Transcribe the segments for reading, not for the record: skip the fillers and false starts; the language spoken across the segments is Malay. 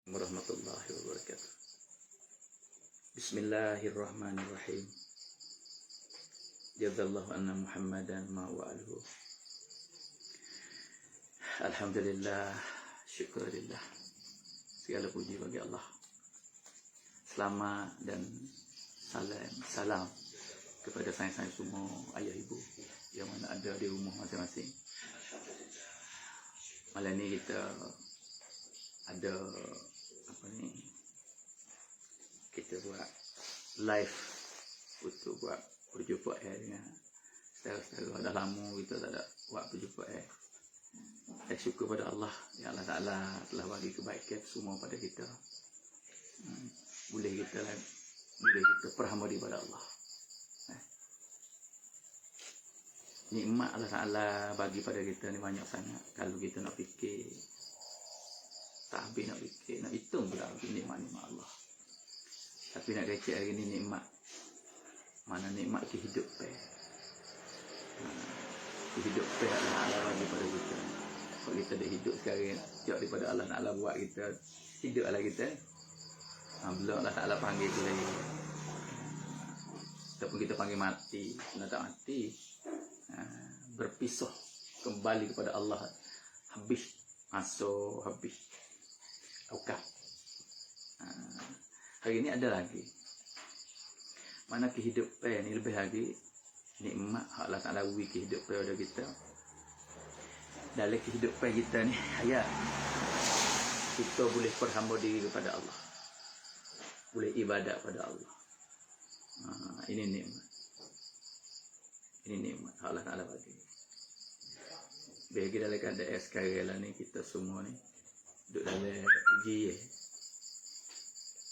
warahmatullahi wabarakatuh. Bismillahirrahmanirrahim. Jazallahu anna Muhammadan ma wa'aluhu. Alhamdulillah, syukurillah. Segala puji bagi Allah. Selamat dan salam kepada sains-sains semua ayah ibu yang mana ada di rumah masing-masing. Malam ni kita ada kita buat live untuk buat berjumpa dengan saudara-saudara. Dah lama kita tak ada buat berjumpa. Saya syukur pada Allah yang Allah Ta'ala telah bagi kebaikan semua pada kita. Boleh kita berhamba kepada Allah. Nikmat Allah Ta'ala bagi pada kita ni banyak sangat. Kalau kita nak fikir, tak habis nak fikir, nak hitung pula nikmat-nikmat Allah. Tapi nak kecek hari ni nikmat. Mana nikmat kehidupan. Kehidupan Allah Ta'ala bagi pada kita. Kalau kita dah hidup sekarang, setiap daripada Allah Ta'ala buat kita, hidup lah kita. Bila Allah Ta'ala panggil kita lagi. Ataupun kita panggil mati, nak tak mati. Berpisah kembali kepada Allah. Habis masuk, habis awkaf. Hari ini ada lagi. Mana kehidupan ni lebih lagi nikmat Allah Ta'ala beri kehidupan pada kita. Dalam kehidupan kita ni hayat, kita boleh berhamba diri kepada Allah, boleh ibadat pada Allah. Ini nikmat. Ini nikmat Allah Ta'ala bagi. Bagi dalam keadaan sekarang lah ni, kita semua ni duduk dalam ujian.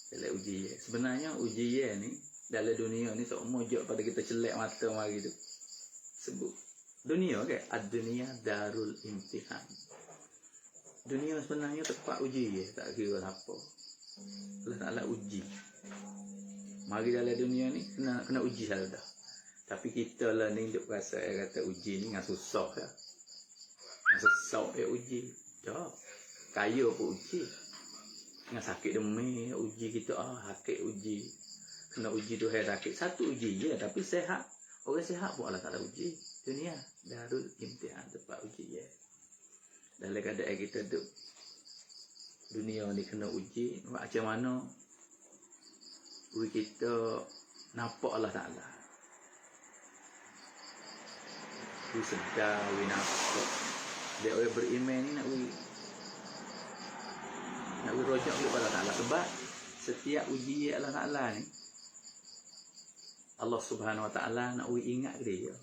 Dalam ujian. Sebenarnya ujian ni dalam dunia ni semua jauh pada kita celak mata mari tu. Sebut dunia kan, ad-dunia darul imtihan. Dunia sebenarnya tempat ujian, tak kira apa. Allah Ta'ala uji. Mari dalam dunia ni kena uji salah dah. Tapi kita lah ni duk rasa kata uji ni dengan susah lah. Dengan sesak uji. Tak. Kaya pun uji. Dengan sakit demi uji kita. Sakit uji. Kena uji tu hai sakit. Satu uji je. Tapi sehat. Orang sehat pun Allah Ta'ala uji. Dunia. Darul imtihan. Tempat uji je. Dalam keadaan kita duk dunia ni kena uji. Macam mana kita nampak Allah Ta'ala. Kita sedar, kita nampak. Dia orang beriman ni nak rojak kepada Allah Ta'ala. Sebab setiap ujian Allah Ta'ala ni, Allah Subhanahu Wa Ta'ala nak ingat dia.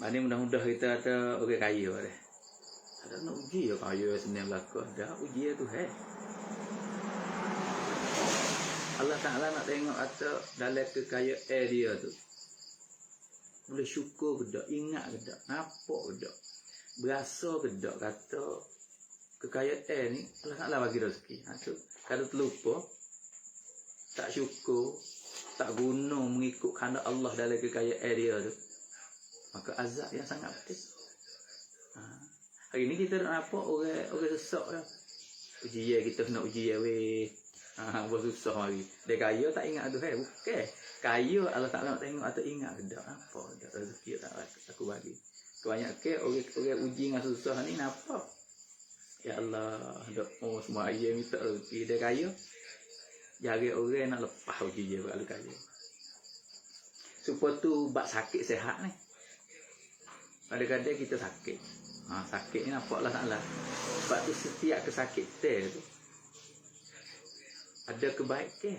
Mana mudah-mudah kita kata orang kaya dah. Ada nak uji ya kaya senang berlaku. Ada uji tu Allah Ta'ala nak tengok kata dalam kekayaan dia tu. Boleh syukur ke tak? Ingat ke tak? Nampak ke tak? Berasa ke tak? Kata kekayaan ni Allah Ta'ala bagi rezeki. Kalau terlupa, tak syukur, tak guna mengikut kehendak Allah dalam kekayaan dia tu, maka azab yang sangat pedih. Hari ni kita nak nampak orang sesak lah. Ujian kita kena ujian weh. Bersusah mari. Dia kaya tak ingat tu bukan. Kaya Allah Ta'ala nak tengok atau ingat ke tak? Apa dah rezeki tak aku bagi. Kebanyakan orang uji dengan susah ni nampak. Ya Allah, semua ayah minta rezeki. Dia kaya. Jari orang nak lepas uji dia kalau kaya. Supaya tu bab sakit sehat ni. Kadang-kadang kita sakit. Sakit ni nampak Allah Ta'ala. Sebab tu setiap kesakitan tu ada kebaikan.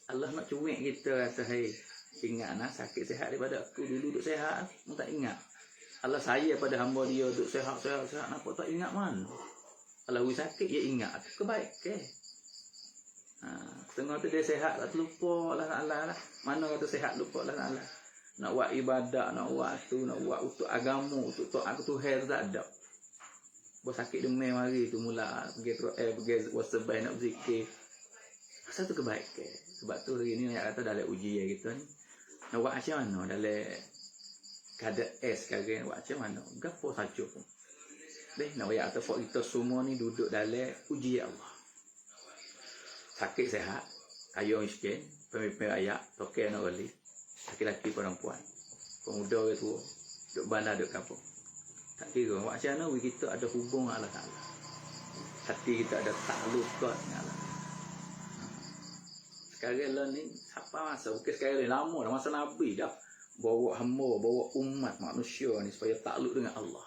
Allah nak cuik kita rasa, hey, ingat nak sakit sehat daripada aku dulu duduk sehat, mu tak ingat. Allah saya pada hamba dia duduk sehat, nampak tak ingat mana. Kalau we sakit, dia ingat kebaikan. Setengah tu dia sehat, tak terlupa Allah Ta'ala lah. Mana kata sehat lupa Allah Ta'ala. Nak buat ibadat, nak buat tu, nak buat untuk agama, untuk taat Tuhan tu tak ada. Sakit demam hari tu mula pergi wasabah nak berzikir. Satu kebaikan. Sebab tu hari ni nak kata dalam ujian kita ni nak buat macam mana dalam keadaan sekarang, buat macam mana gapo saja pun Deh, nak ayat atau fok kita semua ni duduk dalam ujian Allah. Sakit sehat, kaya miskin, pemimpin ayat, tokai nak balik, laki-laki perempuan, pemuda ke tua, duduk bandar, duduk kampung. Tak kira, macam mana kita ada hubung dengan Allah Ta'ala. Hati kita ada taklukat dengan Allah. Sekarang lah ni, siapa masa? Bukan sekarang ni, lama dah, masa Nabi dah. Bawa hamba, bawa umat manusia ni supaya takluk dengan Allah.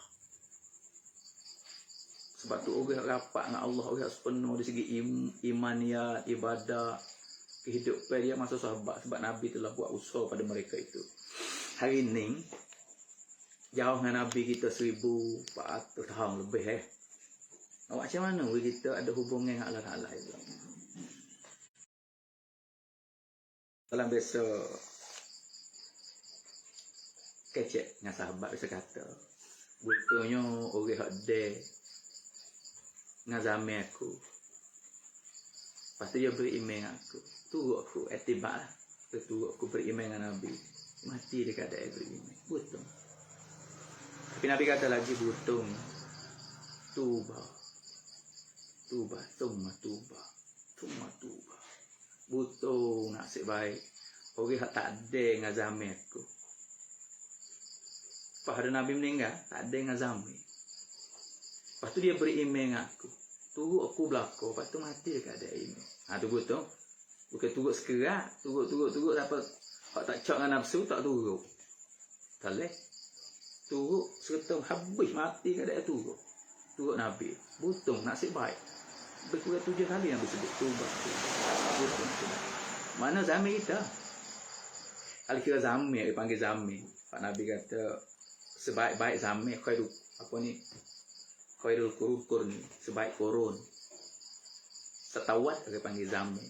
Sebab tu orang rapat dengan Allah, orang sepenuh dari segi imaniat, ibadah, kehidupan dia masa sahabat. Sebab Nabi telah buat usaha pada mereka itu. Hari ni, jauh dengan Nabi kita 1400 tahun lebih. Macam mana kita ada hubungan dengan Allah Ta'ala itu? Dalam biasa kecek dengan sahabat biasa kata, betulnya orang ada dengan zaman aku. Lepas tu dia beriman dengan aku. Turut aku, etibat lah. Turut aku beriman dengan Nabi. Mati dekat dia beriman. Betul. Tapi Nabi kata lagi betul. Tubah. Tubah. Tumma tubah. Tumma tubah. Betul nasib baik. Orang tak ada dengan zaman aku. Lepas ada Nabi meninggal, tak ada dengan zaman. Lepas tu dia beriman dengan aku. Turut aku belakang. Lepas tu mati dekat dia iman. Ha, tu betul. Bukan turut sekerat. Turut. Dapat hak tak cak dengan nafsu, tak turut. Tak boleh. Turut serta habis mati dekat dia turut. Turut Nabi. Betul. Nasib baik. Berkurang 7 kali Nabi sebut. Tubat. Betul. Mana zaman kita? Kalau kira zaman, dia panggil zaman. Pak Nabi kata, sebaik-baik zaman, khairul qurun ni, sebaik korun. Setawat dia panggil zaman.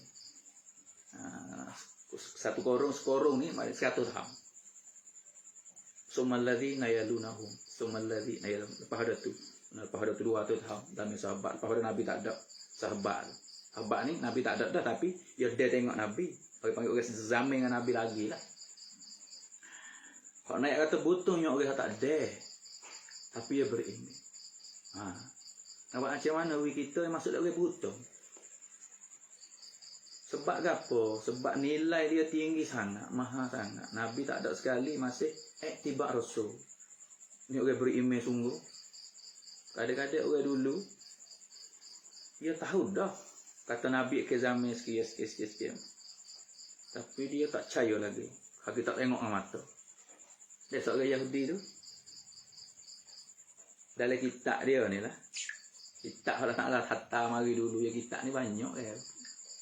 Satu sekorong ni 100 tahun. Sumallazi nayalunahum. Sumallazi nayalunahum. Lepas ada tu 200 tahun. Dalam sahabat. Lepas ada Nabi tak ada sahabat. Sahabat ni Nabi tak ada dah, tapi dia tengok Nabi. Dia panggil orang zaman dengan Nabi lagi lah. Kalau naik kata butungnya orang tak ada, tapi dia beriman. Nampak macam mana kita yang masuk dalam butung? Sebab apa? Sebab nilai dia tinggi sangat, mahal sangat. Nabi tak ada sekali masih iktibar Rasul. Ni orang beriman sungguh. Kadang-kadang orang dulu, dia tahu dah kata Nabi ke zaman sekian. Tapi dia tak percaya lagi. Dia tak tengok dengan mata. Dia seorang Yahudi tu. Dalam kitab dia ni lah. Kitab Allah Ta'ala hatta mari dulu ya, kitab ni banyak dia.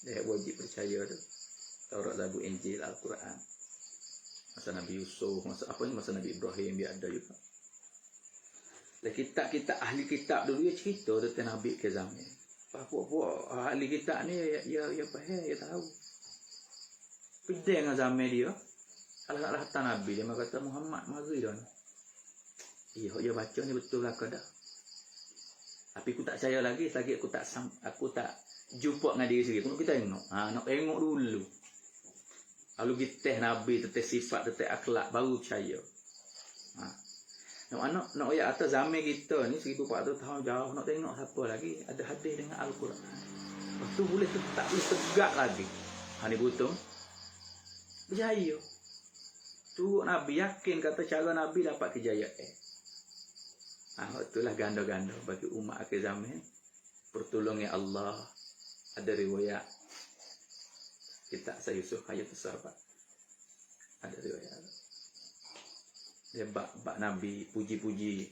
Dia wajib percaya tu. Taurat, Zabur, Injil, Al-Quran. Masa Nabi Yusuf, masa Nabi Ibrahim dia ada juga. Dan kitab-kitab ahli kitab dulu dia cerita tentang Nabi ke zaman. Puak-puak ahli kitab ni ya faham, ya tahu. Pedang dengan zaman dia. Allah Ta'ala hatta Nabi dia kata Muhammad mari dah ni. Dia baca ni betul lah dah. Tapi aku tak percaya lagi selagi aku tak jumpa dengan diri sendiri. Kita tengok. Nak tengok dulu. Lalu kita Nabi tentang sifat, tentang akhlak baru percaya. Nak ayat atas zaman kita ni 1400 tahun jauh, nak tengok siapa lagi ada hadis dengan Al-Quran. Lepas tu boleh tegak lagi. Ni betul. Berjaya. Turut Nabi yakin kata cara Nabi dapat kejayaan. Itulah ganda-ganda bagi umat akhir zaman. Pertolongan Allah. Ada riwayat kitab Yusuf Hayatus Sahabat. Ada riwayat. Dia bak Nabi puji-puji.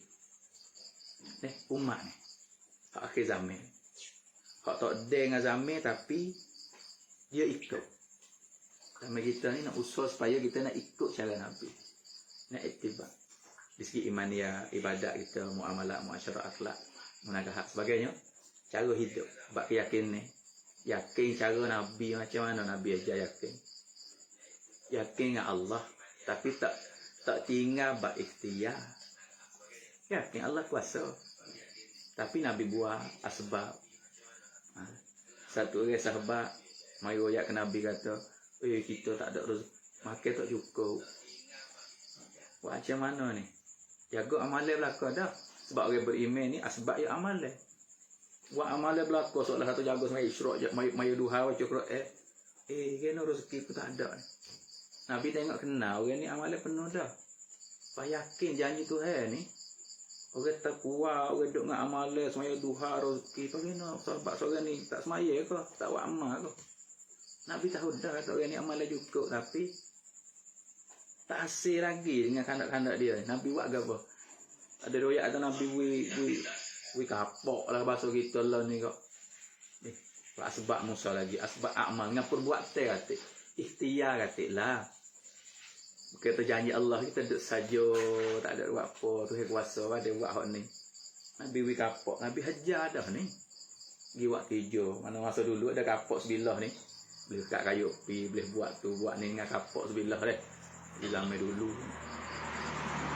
Umat ni. Akhir zaman. Hak tak dengan zaman tapi dia ikut. Sama kita ni nak usaha supaya kita nak ikut cara Nabi. Nak ittiba. Di segi imaniah, ibadat kita, muamalah, muasyarah, akhlak, munakahat sebagainya. Cara hidup. Sebab keyakin ni. Yakin cara Nabi macam mana Nabi ajar yakin. Yakin dengan Allah. Tapi tak tinggal berikhtiar. Yakin Allah kuasa. Tapi Nabi buat asbab. Satu orang sahabat mari royak ke Nabi kata, kita tak ada rezeki, makan tak cukup. Buat macam mana ni? Jaga amalan belakang dah. Sebab orang beriman ni asbab ya amal dia. Buat amal dia belaka seolah satu jaga semai isyraq maya duha baca Quran. Kena rezeki ku tak ada. Nabi tengok kenal orang ni amal dia penuh dah. Pak yakin janji Tuhan ni. Orang takwa, orang duk dengan amal dia semaya duha rezeki. Bagaimana sahabat seorang ni tak semaya ke? Tak buat amal ke? Nabi tahu dah kata orang ni amal dia cukup tapi tak hasil lagi dengan kandak-kandak dia. Nabi buat apa? Ada riwayat kata Nabi we kapok lah bahasa kita lah ni kok. Asbab Musa lagi, asbab amal ngapur buat teh kata. Ikhtiar kata lah. Kita janji Allah kita duduk saja, tak ada buat apa, Tuhan kuasa ada buat hak ni. Nabi we kapok, Nabi hajar dah ni. Gi buat kerja, mana masa dulu ada kapok sebilah ni. Boleh kat kayu api, boleh buat tu, buat ni dengan kapok sebilah deh. Bilang dulu.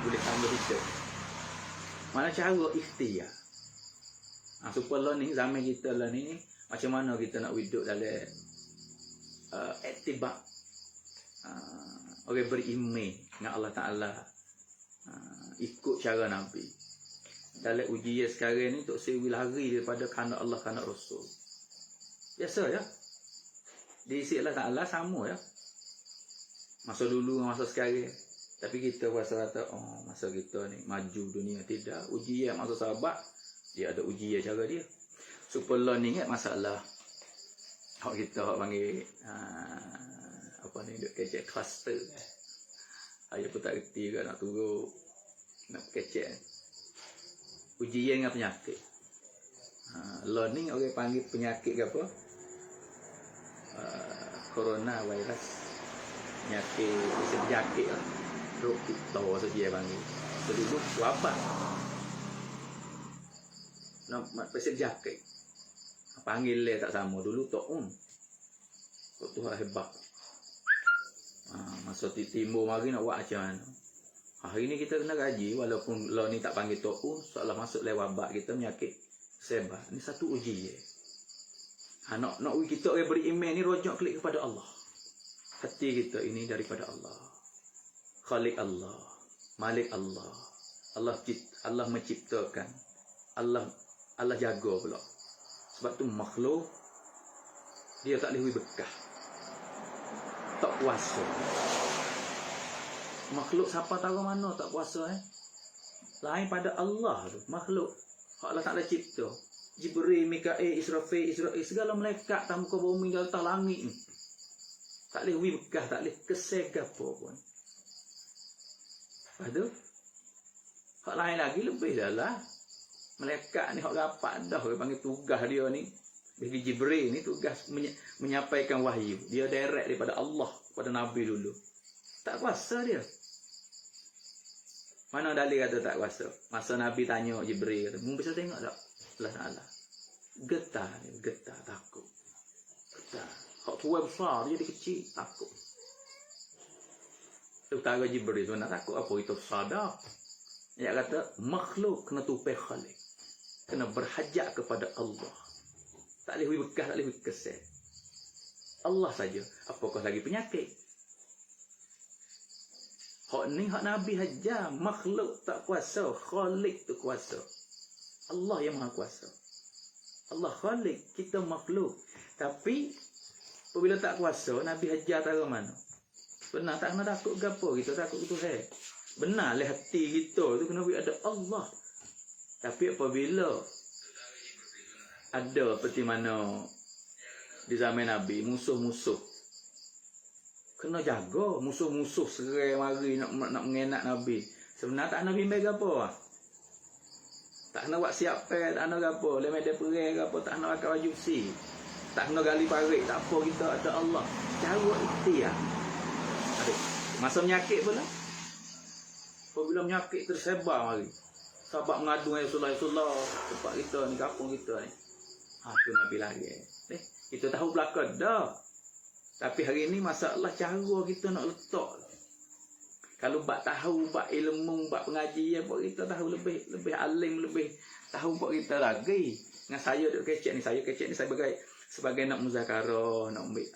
Boleh tambah hidup. Mana cara ikhtiar. Supaya ni zaman kita lah ni macam mana kita nak hidup dalam ittiba orang beriman dengan Allah Ta'ala, ikut cara Nabi. Dalam ujian sekarang ni tak sewi lari daripada kandak Allah, kandak Rasul. Biasa ya. Di sisi Allah Ta'ala sama ya. Masa dulu masa sekarang. Tapi kita rasa kata masa kita ni maju dunia. Tidak. Ujian masa sahabat dia ada ujian cara dia. Supaya ni ingat masalah hak kita hak panggil apa ni duk kecek cluster. Ayah pun tak reti ke nak turun nak kecek. Ujian dengan penyakit. Ni orang panggil penyakit ke apa? Corona virus. Penyakit penyakit lah. Rok kita saja panggil. Dulu wabak. Nak penyakit. Panggil dia tak sama dulu taun. Kok tu hebat. Masa timur mari nak buat macam mana. Hari ni kita kena gaji walaupun lo ni tak panggil taun, soalah masuk lewat wabak kita penyakit sebar. Ni satu ujian. Nak kita orang beriman ni rojak klik kepada Allah. Hati kita ini daripada Allah. Khalik Allah, Malik Allah. Allah menciptakan. Allah jaga pula. Sebab tu makhluk dia tak boleh bekah. Tak puasa. Makhluk siapa tahu mana tak puasa Lain pada Allah tu, makhluk. Allah Taala cipta. Jibril, Mikail, Israfil, segala malaikat tamu ke bumi di atas langit ni. Tak boleh bekah, tak boleh kesegah apa pun. Lepas tu hak lain lagi lebih dah lah. Malaikat ni hak rapat dah dia panggil tugas dia ni. Bagi Jibril ni tugas menyampaikan wahyu. Dia direct daripada Allah kepada Nabi dulu. Tak kuasa dia. Mana dalil kata tak kuasa? Masa Nabi tanya Jibril kata, "Mu bisa tengok tak?" Allah Taala. Getar takut. Getar. Hak tua besar dia jadi kecil takut. Utara Jibril tu nak takut apa itu sadar. Dia kata makhluk kena tupai khalik. Kena berhajat kepada Allah. Tak boleh bekah, tak boleh kesel. Allah saja. Apakah lagi penyakit? Hak ni hak Nabi hajar. Makhluk tak kuasa. Khalik tu kuasa. Allah yang maha kuasa. Allah khalik. Kita makhluk. Tapi apabila tak kuasa, Nabi hajar tahu mana? Benar tak kena takut ke apa? Kita takut ke Tuhan. Benar lah hati kita tu kena ada Allah. Tapi apabila ada seperti mana di zaman Nabi, musuh-musuh. Kena jaga musuh-musuh serai mari nak mengenak Nabi. Sebenarnya tak nak bimbing ke apa? Tak kena buat siap tak kena apa. Lemah dia perang ke apa, tak kena pakai baju besi. Tak kena gali parit, tak apa kita ada Allah. Cara ikhtiar. Masa menyakit pula. Apabila menyakit tersebar mari. Sahabat mengadu dengan Rasulullah tempat kita ni, kampung kita ni. Tu Nabi lagi. Kita tahu belakang dah. Tapi hari ni masalah cara kita nak letak. Kalau bak tahu, bak ilmu, bak pengajian, buat kita tahu lebih alim, lebih tahu buat kita lagi. Dengan saya duk kecek ni, saya sebagai nak muzakarah, nak ambil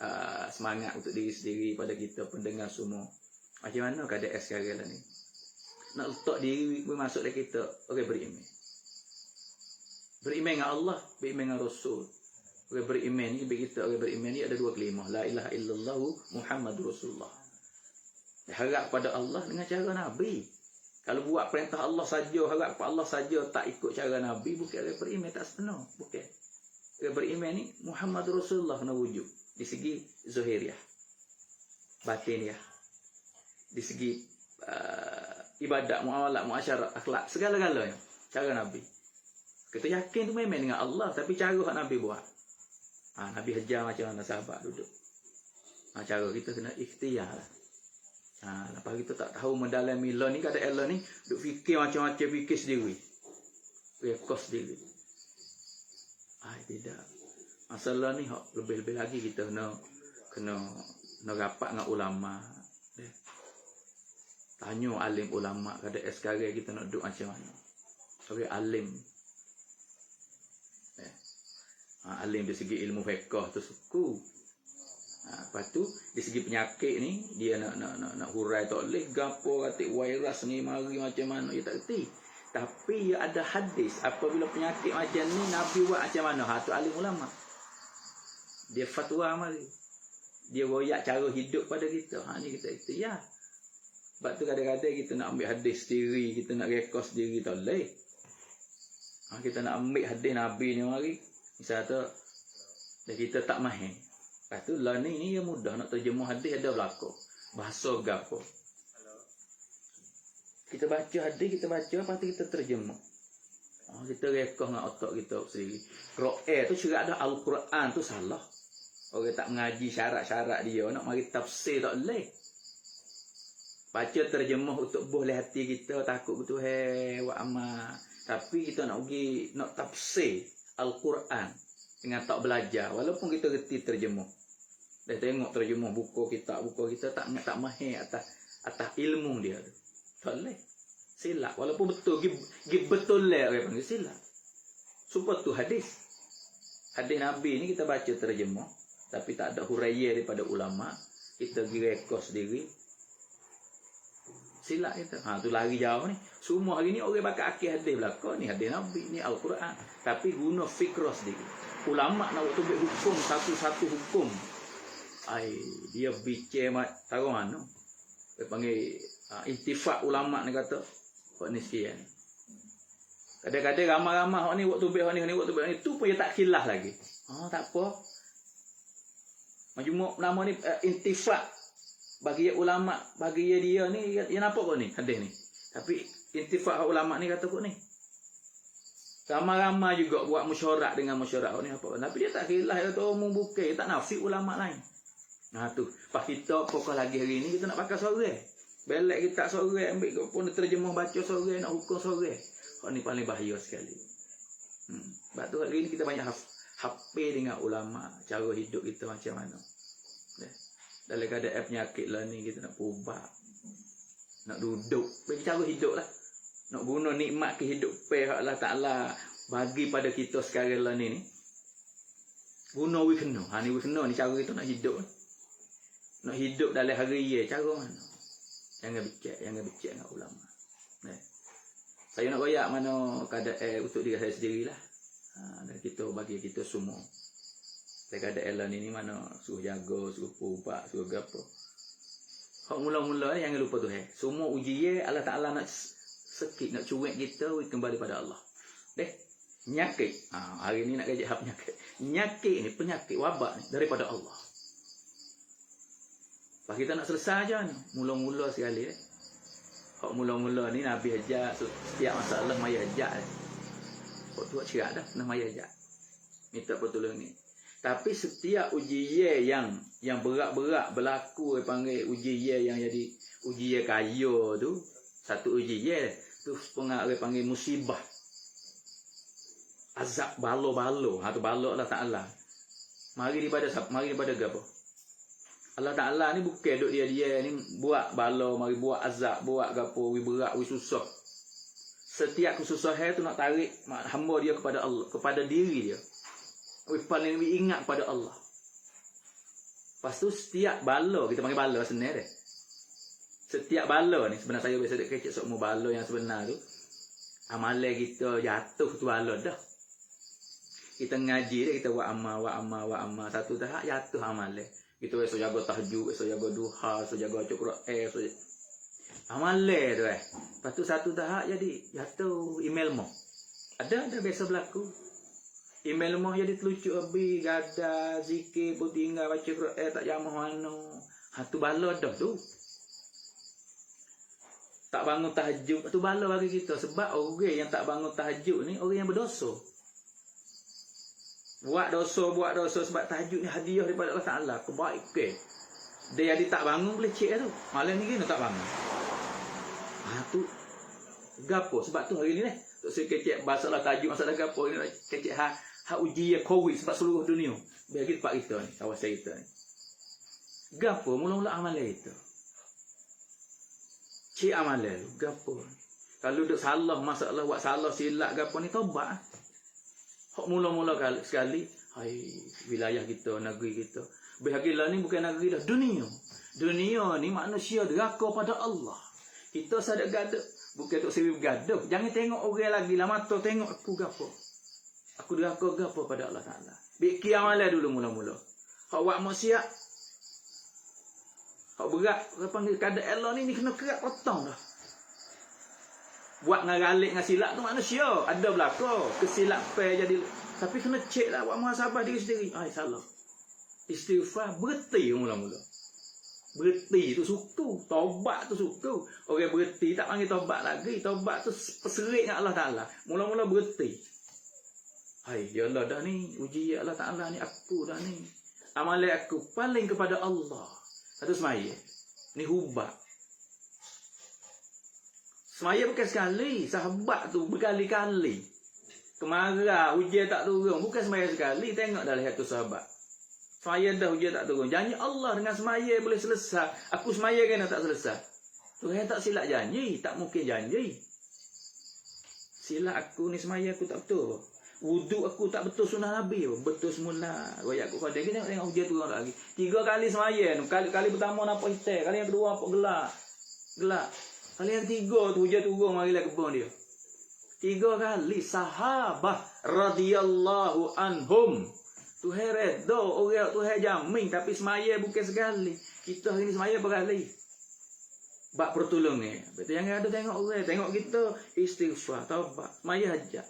semangat untuk diri sendiri pada kita pendengar semua. Macam mana keadaan sekarang lah ni? Nak letak diri masuk dalam kita, orang beriman. Beriman dengan Allah, beriman dengan Rasul. Orang beriman ni, bagi kita orang beriman ni ada dua kalimah. La ilaha illallah Muhammadur Rasulullah. Harap pada Allah dengan cara Nabi. Kalau buat perintah Allah saja, harap pada Allah saja, tak ikut cara Nabi, bukan orang beriman, tak sepenuh. Bukan. Orang beriman ni Muhammadur Rasulullah kena wujud. Di segi zahiriah, batiniah, di segi ibadat, muamalat, muasyarat, akhlak, segala-galanya cara Nabi. Kita yakin tu memang dengan Allah, tapi cara hak Nabi buat. Nabi hajar macam mana sahabat duduk. Cara kita kena ikhtiar lah. Lepas kita tak tahu mendalami law ni, kata Allah ni duk fikir macam-macam, fikir sendiri, rekos sendiri. Tidak. Masalah ni lebih-lebih lagi kita kena rapat dengan ulama. Tanya alim ulama, kada sekarang kita nak duduk macam mana. Orang alim. Alim dari segi ilmu fiqh tu suku. Lepas tu dari segi penyakit ni dia nak hurai tak boleh, gapo kata virus ni mari macam mana dia tak reti. Tapi dia ada hadis apabila penyakit macam ni Nabi buat macam mana. Tu alim ulama. Dia fatwa mari. Dia royak cara hidup pada kita. Ni kita ya. Sebab tu kadang-kadang kita nak ambil hadis sendiri, kita nak rekod sendiri tak boleh. Kita nak ambil hadis Nabi ni mari. Misalnya tu kita tak mahir. Lepas tu lah ni dia mudah nak terjemah hadis, ada berlaku. Bahasa gapo. Kita baca hadis, kita baca, lepas tu kita terjemah. Kita rekod dengan otak kita sendiri. Quran tu cerita ada Al-Quran tu salah. Orang tak mengaji syarat-syarat dia, nak mari tafsir tak boleh. Baca terjemah untuk boleh hati kita, takut betul wa amal. Tapi kita nak pergi nak tafsir Al-Quran dengan tak belajar, walaupun kita reti terjemah. Dah tengok terjemah buku kita tak mahir atas ilmu dia tu. Tak boleh. Silap walaupun betul betul lah orang panggil silap. Supaya tu hadis Nabi ni kita baca terjemah tapi tak ada huraian daripada ulama, kita pergi rekod sendiri. Silap kita. Tu lari jauh ni. Semua hari ni orang bakal akil hadis belaka ni hadis Nabi ni Al-Quran, tapi guna fikrah sendiri. Ulama nak waktu buat hukum satu-satu hukum. Dia bicara tahu mana. Dia panggil intifak ulama ni kata hak ni sekian. Kadang-kadang ramai-ramai hak ni waktu buat hak ni waktu buat ni tu pun dia tak khilaf lagi. Tak apa. Majmuk nama ni intifak bagi ulama, bagi dia ni dia nampak kok ni hadis ni. Tapi intifak ulama ni kata kok ni. Ramai-ramai juga buat mesyuarat dengan mesyuarat ni apa. Tapi dia tak khilaf, dia tahu umum bukan, dia tak nafi ulama lain. Tu. Pas kita pokok lagi hari ni kita nak pakai sorang. Belak kita tak sorang, ambil pun terjemah baca sorang, nak hukum sorang. Hak ni paling bahaya sekali. Sebab tu hari ni kita banyak hafal dengan ulama, cara hidup kita macam mana. Dalam keadaan penyakit lah ni kita nak ubah, nak duduk, bagi cara hidup lah, nak guna nikmat kehidupan Allah Ta'ala bagi pada kita sekarang lah ni guna wikena. Ni wikena ni cara kita nak hidup dalam hari ye, cara mana. Jangan becek dengan ulama. Saya nak royak mana keadaan untuk diri saya sendirilah. Dan kita bagi kita semua. Keadaan lah ni mana suruh jaga, suruh ubah, suruh apa. Hak mula-mula ni jangan lupa tu semua ujian Allah Ta'ala nak sikit, nak cuek kita kembali pada Allah. Penyakit. Hari ni nak gajak hak penyakit. Penyakit ni, penyakit wabak ni daripada Allah. Pak kita nak selesai aja ni. Mula-mula sekali Hak mula-mula ni Nabi ajar setiap masalah mai ajar. Hak tu cerak dah, nak mai ajar. Minta pertolongan ni. Tapi setiap ujian yang berat-berat berlaku, panggil ujian yang jadi ujian kaya tu, satu ujian tu pengaruh panggil musibah. Azab balo-balo. Tu balo Allah Ta'ala. Mari daripada apa? Allah Ta'ala ni bukan duk dia ni buat balo, mari buat azab, buat gapo, berat, susah. Setiap kesusahan tu nak tarik hamba dia kepada Allah, kepada diri dia. Paling ingat pada Allah. Lepas tu setiap bala, kita panggil bala sebenarnya dia. Setiap bala ni, sebenarnya saya biasa kecek semua bala yang sebenar tu. Amalan kita jatuh tu bala dah. Kita ngaji dia, kita wa amma. Satu tahap jatuh amal. Kita esok jaga tahajud, esok jaga duha, esok jaga cukra esok amal tu Lepas tu satu tahap jadi jatuh email mo. Ada biasa berlaku. Email mo jadi telucuk habis, gada, zikir, pun tinggal baca Quran tak jamah mana. Tu bala dah tu. Tak bangun tahajud, tu bala bagi kita. Sebab orang yang tak bangun tahajud ni orang yang berdosa. Buat dosa sebab tahajud ni hadiah daripada Allah Ta'ala. Kebaikan. Dia jadi tak bangun boleh cek tu. Malam ni kena tak bangun. Tu gapo sebab tu hari ni tok saya kecek masalah tajuk masalah gapo ni kecek ujian COVID sebab seluruh dunia. Bagi tempat kita ni, kawasan kita ni. Gapo mula-mula amalan itu. Cik amalan gapo. Kalau duk salah masalah buat salah silap gapo ni tobat. Hak mula-mula sekali, wilayah kita, negeri kita. Bahagilah ni bukan negeri dah, dunia. Dunia ni manusia deraka pada Allah. Kita sadak gaduh, bukan tok sewi gaduh. Jangan tengok orang lagi lah mata tengok aku gapo. Aku deraka gapo pada Allah Taala. Bik amalan dulu mula-mula. Hak buat maksiat. Hak berat, apa panggil kadang Allah ni kena kerat potong dah. Buat ngalik dengan silap tu manusia. Ada belaka. Kesilapan jadi. Tapi kena cek lah. Buat muhasabah diri sendiri. Salah. Istighfar berhenti mula-mula. Berhenti tu suku. Taubat tu suku. Orang berhenti tak panggil taubat lagi. Taubat tu perserik dengan Allah Ta'ala. Mula-mula berhenti. Ya Allah dah ni. Uji Allah Ta'ala ni. Aku dah ni. Amalan aku paling kepada Allah. Satu semaya. Ni hubak. Semaya bukan sekali, sahabat tu berkali-kali. Kemarah, hujan tak turun. Bukan semaya sekali, tengok dah lihat tu sahabat. Semaya dah hujan tak turun. Janji Allah dengan semaya boleh selesai. Aku semaya kena tak selesai. Tuhan tak silap janji, tak mungkin janji. Silap aku ni semaya aku tak betul. Wuduk aku tak betul sunnah Nabi. Betul semula. Royak aku kau tengok hujan turun lagi. 3 kali semaya. Kali pertama nampak hitam. Kali yang kedua nampak gelap. Gelap. Kali yang 3 tu hujan turun marilah kebun dia. 3 kali sahabat radhiyallahu anhum. Tuhan redha orang Tuhan jamin tapi semaya bukan sekali. Kita hari ni semaya berkali. Bab pertolong ni. Betul yang ada tengok orang, tengok kita istighfar, taubat, semaya hajat.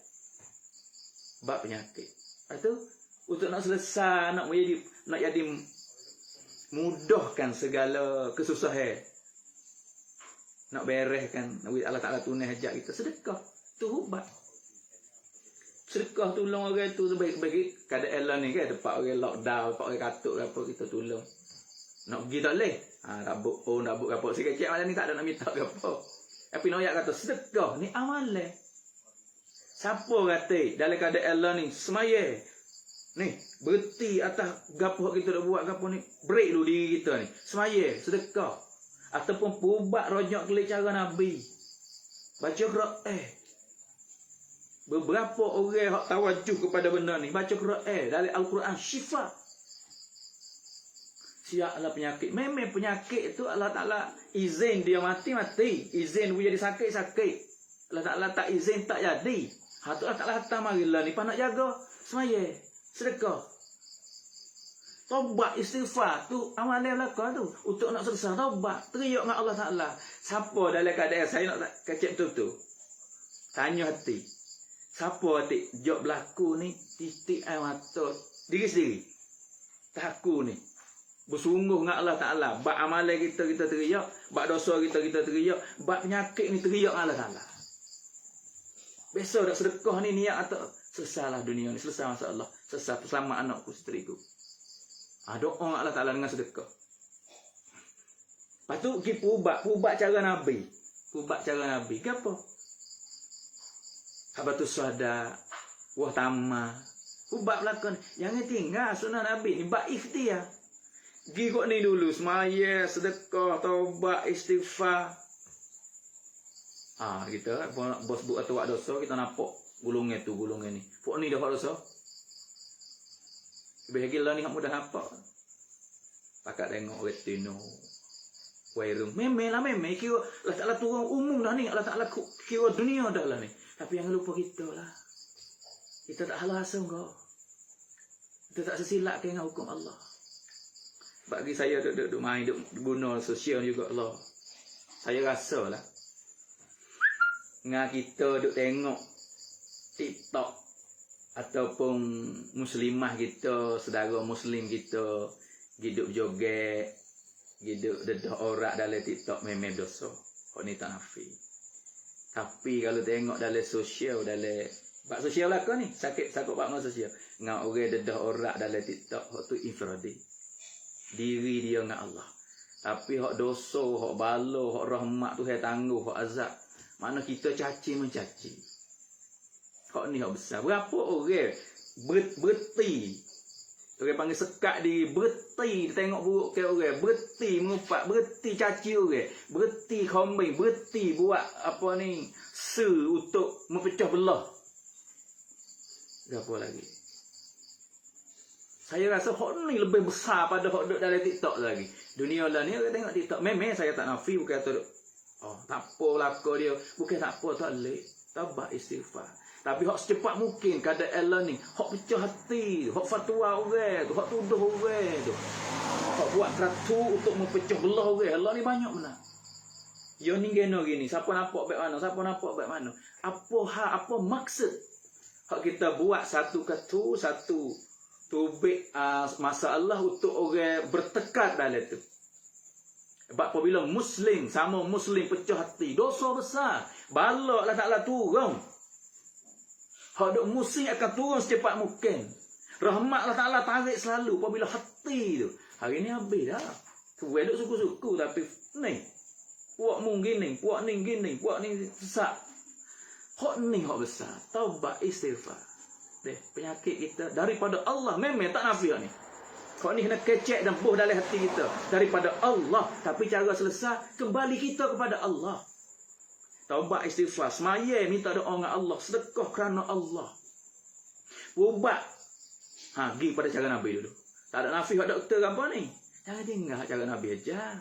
Bab penyakit. Lepas tu untuk nak selesai nak jadi mudahkan segala kesusahan. Nak bereskan Allah Ta'ala tunai hajat kita. Sedekah. Tu ubat. Sedekah tolong orang tu baik-baik. Kadang elah ni kan. Tempat orang lockdown. Tempat orang katuk apa. Kita tolong. Nak pergi tak boleh. Nak buk apa. Si kecil malam ni tak ada nak minta apa. Tapi Noyak kata sedekah ni amalan. Siapa kata dalam keadaan elah ni. Semaya. Ni. Berhenti atas gapo kita dah buat gapo ni. Break dulu diri kita ni. Semaya. Sedekah. Ataupun pubat rojak kelik cara Nabi. Baca Quran. Beberapa orang yang tawajuh kepada benda ni. Baca Quran. Dari Al-Quran syifa. Siaplah penyakit. Memang penyakit itu Allah Ta'ala izin dia mati. Izin dia jadi sakit. Allah Ta'ala tak izin tak jadi. Allah Ta'ala hantar marilah ni. Pak nak jaga. Semaya. Sedekah. Taubat istighfar tu amalan belakang tu untuk nak selesai taubat teriak dengan Allah Taala. Siapa dalam keadaan saya nak kecek betul-betul. Tanya hati. Siapa hati jawab berlaku ni titik air mata diri sendiri. Takku ni. Bersungguh dengan Allah Taala. Bab amalan kita teriak, bab dosa kita teriak, bab penyakit ni teriak dengan Allah Taala. Besok dak sedekah ni niat atau selesailah dunia ni, selesai masalah, selesai selamat anakku isteriku. Doa Allah Ta'ala dengan sedekah. Lepas tu kita pubat cara Nabi. Pubat cara Nabi. Kenapa? Habatus Sada. Wah Tamah. Pubat belakang. Jangan tinggal sunnah Nabi ni. Bak ikhtiar. Gigok ni dulu. Semaya, sedekah, taubat, istighfar. Kita bos buat atau buat dosa. Kita nampak gulungan ni. Pok ni dah buat dosa. Bahagilah ni mudah nampak. Pakat tengok retino. Wairung. Memang. Kira Allah Ta'ala turun umum dah ni. Allah Ta'ala kira dunia dah lah ni. Tapi yang lupa kita lah. Kita tak halah asam kau. Kita tak sesilap dengan hukum Allah. Bagi saya duduk main, duduk guna sosial juga Allah. Saya rasa lah. Dengan kita duduk tengok TikTok ataupun muslimah kita, saudara muslim kita, hidup joget, hidup dedah orang dalam TikTok memang dosa. Kau ni tak nafi. Tapi kalau tengok dalam sosial, dalam bak sosial lah kau ni, sakit bak sosial. Dengan orang dedah orang dalam TikTok, hak tu infradi. Diri dia dengan Allah. Tapi hak dosa, hak bala, hak rahmat tu hai tangguh, hak azab. Mana kita caci mencaci. Hak ni hak besar. Berapa orang berhenti. Orang panggil sekat diri, berhenti tengok buruk ke orang, berhenti mengupat, berhenti caci orang, berhenti komen, berhenti buat apa ni, untuk memecah belah. Apa lagi? Saya rasa hak ni lebih besar pada hak duduk dalam TikTok lagi. Dunia lah ni orang tengok TikTok. Memang saya tak nafi bukan tu. Oh, tak apa laka dia. Bukan tak apa, tak lek. Tabak istighfar. Tapi hak secepat mungkin keadaan Allah ni. Hak pecah hati. Hak fatwa orang tu. Hak tuduh orang tu. Hak buat keratu untuk mempecah belah orang. Allah ni banyak mana. Yo ni gini. Siapa nampak baik mana? Siapa nampak baik mana? Apa maksud? Hak kita buat satu keratu, satu tubik masalah untuk orang bertekad dalam itu. Sebab apabila Muslim sama Muslim pecah hati, dosa besar. Balak Allah Ta'ala turun. Hak duk muslim akan turun secepat mungkin. Rahmat Allah Ta'ala tarik selalu apabila hati tu. Hari ni habis dah. Kuih duk suku-suku tapi ni. Puak mung gini, puak ni gini, puak ni sesak. Hak ni hak besar. Taubat istighfar. Penyakit kita daripada Allah memang tak nafi ni. Kau ni kena kecek dan buh dalam hati kita daripada Allah. Tapi cara selesai kembali kita kepada Allah. Taubat istighfar, semaya minta doa dengan Allah, sedekah kerana Allah. Ubat. Pergi pada cara Nabi dulu. Tak ada nafi hak doktor apa ni. Jangan dengar cara Nabi aja.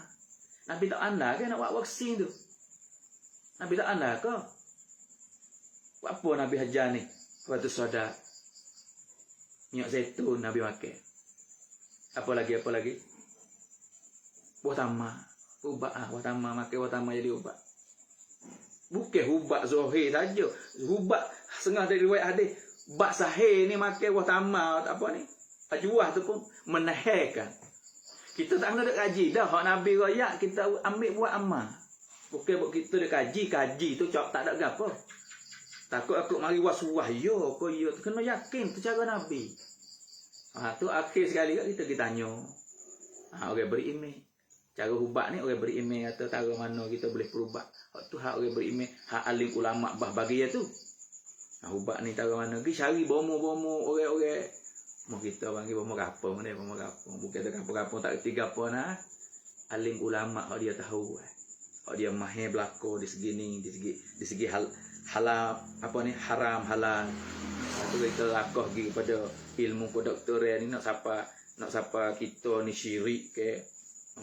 Nabi tak andal ke nak buat vaksin tu? Nabi tak andal ke? Buat apa Nabi hajar ni? Waktu soda minyak zaitun Nabi makan. Apa lagi? Buah tamar. Ubat buah tamar makan buah tamar jadi ubat. Bukan ubat zahir saja. Ubat setengah dari riwayat hadis. Bak sahih ni makan buah tamar apa ni? Ajuah tu pun menahikan. Kita tak kena kaji dah. Hak Nabi royak kita ambil buat amal. Bukan buat kita dah kaji tu tak ada gapo. Takut aku mari was-was yo ko yo kena yakin tu cara Nabi. Tu akhir sekali kita tanya. Orang beriman. Cara ubat ni orang beriman atau cara mana kita boleh perubat. Hak tu hak orang beriman, hak alim ulama bah bagi tu. Ubat ni cara mana? Pergi cari bomo-bomo orang-orang. Mau kita panggil bomo kapung ni, bomo kapung. Bukan ada kapung-kapung tak reti gapo nah. Alim ulama hak dia tahu. Hak dia mahir belako di segi ni, di segi halal apa ni haram halal. Itu kita lakoh pergi pada ilmu kedoktoran ni nak siapa kita ni syirik ke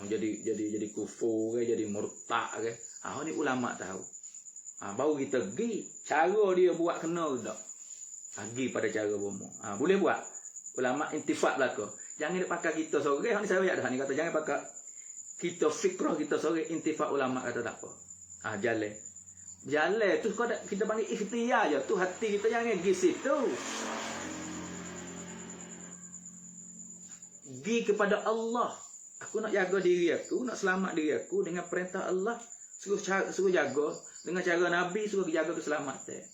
jadi kufur ke jadi murtad ke. Ni ulama tahu. Baru kita pergi cara dia buat kena tak. Pergi pada cara bomo. Boleh buat. Ulama intifak belaka. Jangan pakai kita sore ni saya dah ni kata jangan pakai kita fikrah kita sore intifak ulama kata tak apa. Jalan tu kita panggil ikhtiar je. Tu hati kita jangan pergi situ. Pergi kepada Allah. Aku nak jaga diri aku, nak selamat diri aku dengan perintah Allah. Suruh jaga dengan cara Nabi, suruh jaga keselamatan.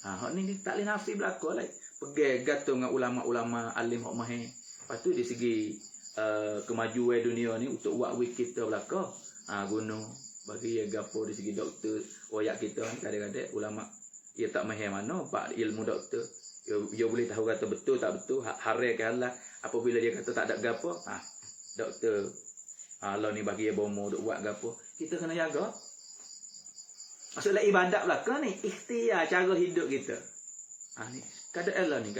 Hak ni tak boleh nafi belaka lah. Pergi gantung dengan ulama-ulama alim hak mahir. Lepas tu di segi kemajuan dunia ni untuk buat wik kita belaka. Guna bagi gapo di segi doktor royak kita kadang-kadang ulama dia tak mahir mana pak ilmu doktor dia boleh tahu kata betul tak betul haram ke halal apabila dia kata tak ada gapo doktor Allah ni bagi dia bomo duk buat gapo kita kena jaga maksudnya ibadat belaka ni ikhtiar cara hidup kita ni keadaan ni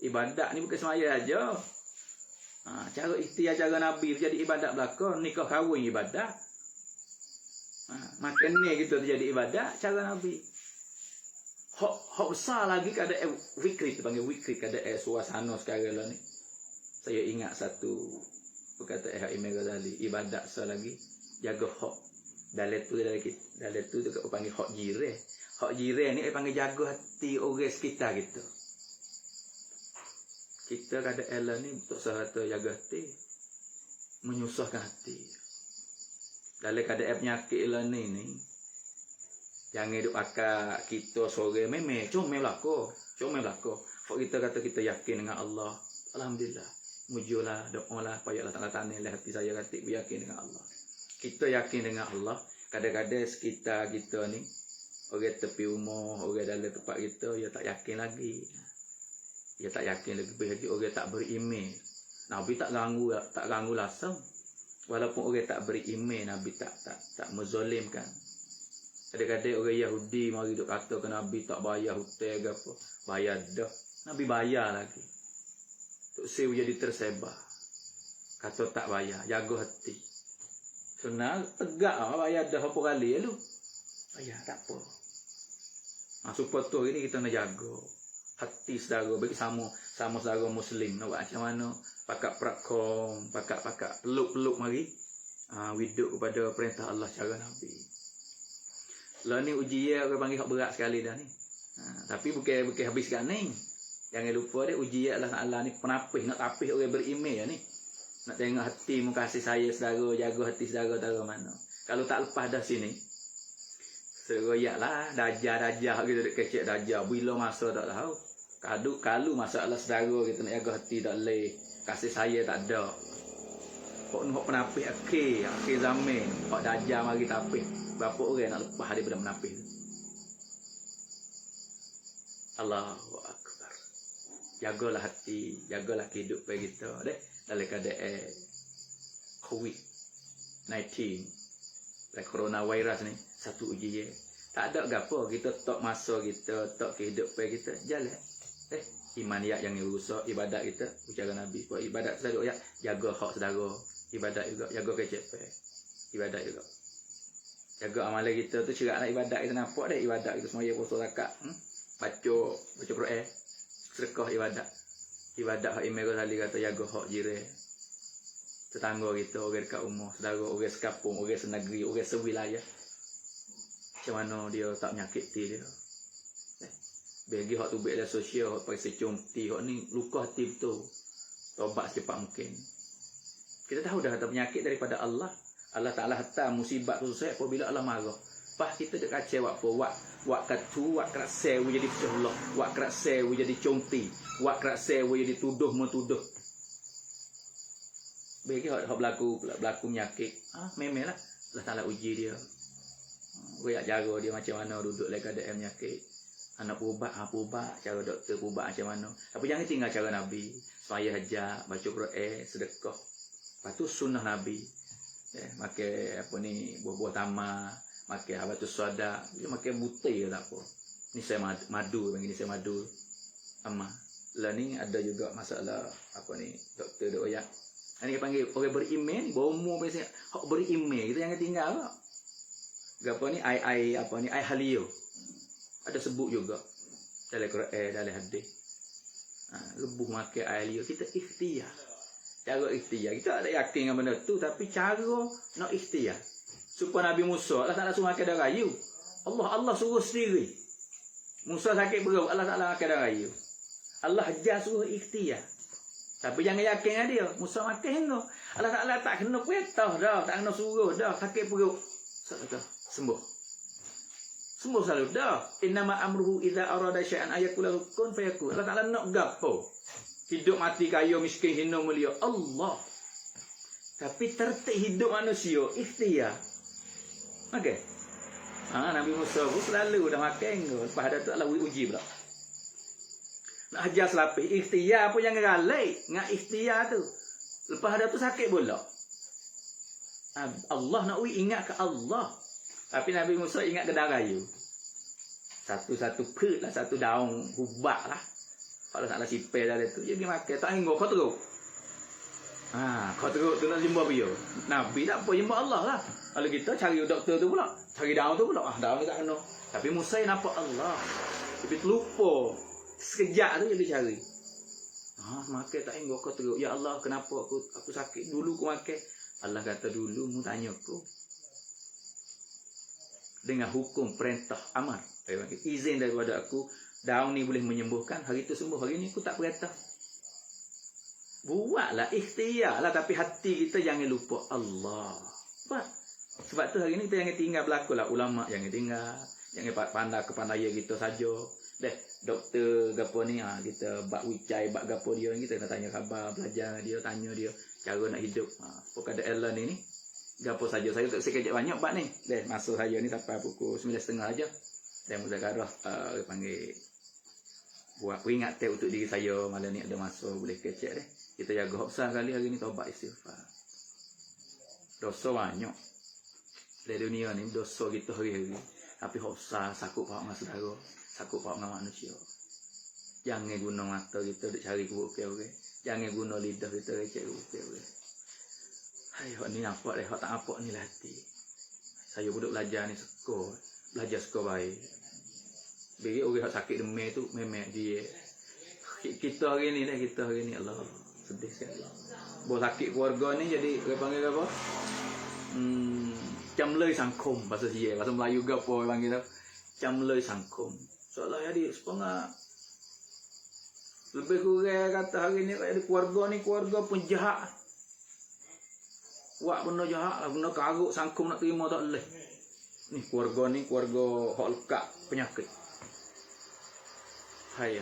ibadat ni bukan semaya aja. Cara ikhtiar cara Nabi jadi ibadat belaka, nikah kahwin ibadat. Makan ni kita jadi ibadat cara Nabi. Hak besar lagi kada wikrit, panggil wikrit kada suasana sekarang lah ni. Saya ingat satu perkataan Imam Ghazali, ibadat selagi jaga hak dalam tu dekat panggil hak jiran. Hak jiran ni panggil jaga hati orang sekitar kita. Kita kada elah ni untuk sehata jaga hati, menyusahkan hati. Dalam keadaan penyakit lah ni jangan duk akak kita sore memang comel belako. Fak kita kata kita yakin dengan Allah. Alhamdulillah. Mujulah, doalah, payahlah tak tanil hati saya kata yakin dengan Allah. Kita yakin dengan Allah. Kadang-kadang sekitar kita ni orang tepi rumah, orang dalam tempat kita dia tak yakin lagi. Dia tak yakin lagi orang tak beriman. Nabi tak ganggu langsung. Walaupun orang tak beriman, Nabi tak menzolimkan. Kadang-kadang orang Yahudi mari duk kata ke Nabi tak bayar hutang ke apa. Bayar dah. Nabi bayar lagi. Tok Sew jadi tersebar. Kata tak bayar, jaga hati. Senang tegak bayar dah berapa kali lu. Bayar tak apa. Supaya tu ini kita nak jaga hati saudara bagi sama saudara muslim. Nak buat macam mana? Pakat prakkom, pakat peluk mari. Widuk kepada perintah Allah cara Nabi. Lah ni ujian orang panggil hak berat sekali dah ni. Tapi bukan habis kat ni. Jangan lupa dia ujian Allah Taala ni penapih, nak tapih orang beriman ni. Nak tengok hati mu kasih saya saudara, jaga hati saudara tahu mana. Kalau tak lepas dah sini, seroyaklah dajah gitu dek kecek dajah. Bila masa tak tahu. Kalau masalah saudara kita nak jaga hati tak leh. Kasih saya tak ada. Hak penapih akhir zaman, hak dajah mari tapih. Berapa orang nak lepas daripada menapih tu? Allahu Akbar. Jagalah hati, jagalah kehidupan kita deh dalam keadaan COVID-19, coronavirus ni satu ujian. Tak ada gapo kita tok masa kita, tok kehidupan kita jalan. Iman ya yang rusak ibadat kita, ucapan Nabi. Buat ibadat saudara ya, jaga hak saudara. Ibadat juga, jaga kecepat. Ibadat juga. Jaga amalan kita tu cerak nak ibadat kita nampak dah ibadat kita semua puasa zakat, baca Quran, sedekah ibadat. Ibadat hak Imam Ghazali kata jaga hak jiran. Tetangga kita, orang dekat rumah, saudara, orang sekampung, orang senegeri, orang sewilayah. Macam mana dia tak menyakiti dia. Bagi hak tu baik dalam sosial, hak pakai secomti, hak ni luka hati betul. Tobat secepat mungkin. Kita tahu dah kata penyakit daripada Allah. Allah Ta'ala hantar musibat tu selesai apabila Allah marah. Pas kita dek kacau apa? Wak katu, wak kerak sewu jadi pecah Allah. Wak kerak sewu jadi comti. Wak kerak sewu jadi tuduh menuduh. Bagi hak berlaku penyakit. Memanglah Allah Ta'ala uji dia. Kita jaga dia macam mana duduk dalam keadaan penyakit. Anak pubat, cara doktor pubat macam mana. Tapi jangan tinggal cara Nabi. Supaya hajat, baca Quran, sedekah. Lepas tu sunnah Nabi. Makan apa ni, buah-buah tamar, makan habatus soda, dia makan butir tak apa. Ni saya madu, panggil ni saya madu. Amma. Lah ni ada juga masalah apa ni, doktor dok ya. Ini panggil orang beriman, bomo biasa hak beriman, kita jangan tinggal tak. Gapo ni ai halio. Ada sebut juga dalam Quran, dalam hadis. Lebuh makan ai halio, kita ikhtiar. Cara ikhtiar. Kita ada yakin dengan benda tu, tapi cara nak ikhtiar. Supaya Nabi Musa, Allah Ta'ala suruh makan darah kayu. Allah suruh sendiri. Musa sakit perut, Allah Ta'ala makan darah kayu. Allah ajar suruh ikhtiar. Tapi jangan yakin dengan dia. Musa makan hingga. Allah Ta'ala tak kena perintah dah, tak kena suruh dah, sakit perut. Sembuh. Sembuh selalu dah. Innama amruhu idza arada syai'an ayakula kun fayakun. Allah Ta'ala nak gapo? Hidup mati kaya miskin hina mulia Allah. Tapi tertib hidup manusia ikhtiar. Okey. Nabi Musa pun selalu dah makan ke. Lepas ada tu Allah uji pula. Nak ajar selapis ikhtiar pun jangan galai dengan ikhtiar tu. Lepas ada tu sakit pula. Allah nak ingat ke Allah. Tapi Nabi Musa ingat ke darah kayu. Satu-satu pet lah, satu daun hubak lah. Kalau tak ada sipel dah tu, dia pergi makan. Tak hingga, kau teruk. Kau teruk tu nak jumpa dia. Nabi tak apa, jumpa Allah lah. Kalau kita cari doktor tu pula. Cari daun tu pula. Daun tu tak kena. Tapi Musa nampak Allah. Tapi terlupa. Sekejap tu jadi cari. Makan tak ingat kau teruk. Ya Allah, kenapa aku sakit? Dulu aku makan. Allah kata dulu mu tanya aku. Dengan hukum perintah amar. Izin daripada aku. Daun ni boleh menyembuhkan. Hari tu sembuh. Hari ni aku tak perintah. Buatlah, ikhtiarlah. Tapi hati kita jangan lupa Allah. Sebab tu hari ni kita jangan tinggal berlaku lah. Ulama jangan tinggal. Jangan pandai kepandaian kita saja. Doktor gapo ni kita bak wicai bak gapo dia kita nak tanya khabar, belajar dia, tanya dia cara nak hidup. Pokok ada Ellen ni gapo saja saya tak sekejap banyak bak ni. Masuk saya ni sampai pukul 9.30 aja. Dan muzakarah panggil buat peringat untuk diri saya malam ni ada masa boleh kecek deh. Kita jaga hak kali hari ni taubat istighfar. Dosa banyak. Di dunia ni dosa kita hari-hari. Tapi hak sakut pak dengan saudara. Sakut pak dengan manusia. Jangan guna mata kita untuk cari buruk ke orang. Jangan guna lidah kita untuk cari buruk ke orang. Hai, hak ni nampak deh, hak tak nampak ni hati. Saya duduk belajar ni sekor. Belajar sekor baik. Bagi orang hak sakit demam tu memang dia. Kita hari ni Allah sedih sekali. Buat sakit keluarga ni jadi orang panggil apa? Camlei sangkum bahasa dia. Bahasa Melayu gapo orang panggil tu? Camlei sangkum. Soalnya jadi sepengah lebih kurang kata hari ni kayak keluarga pun jahat. Buat benda jahat lah, benda karuk sangkum nak terima tak boleh. Ni keluarga hak lekat penyakit. Hai.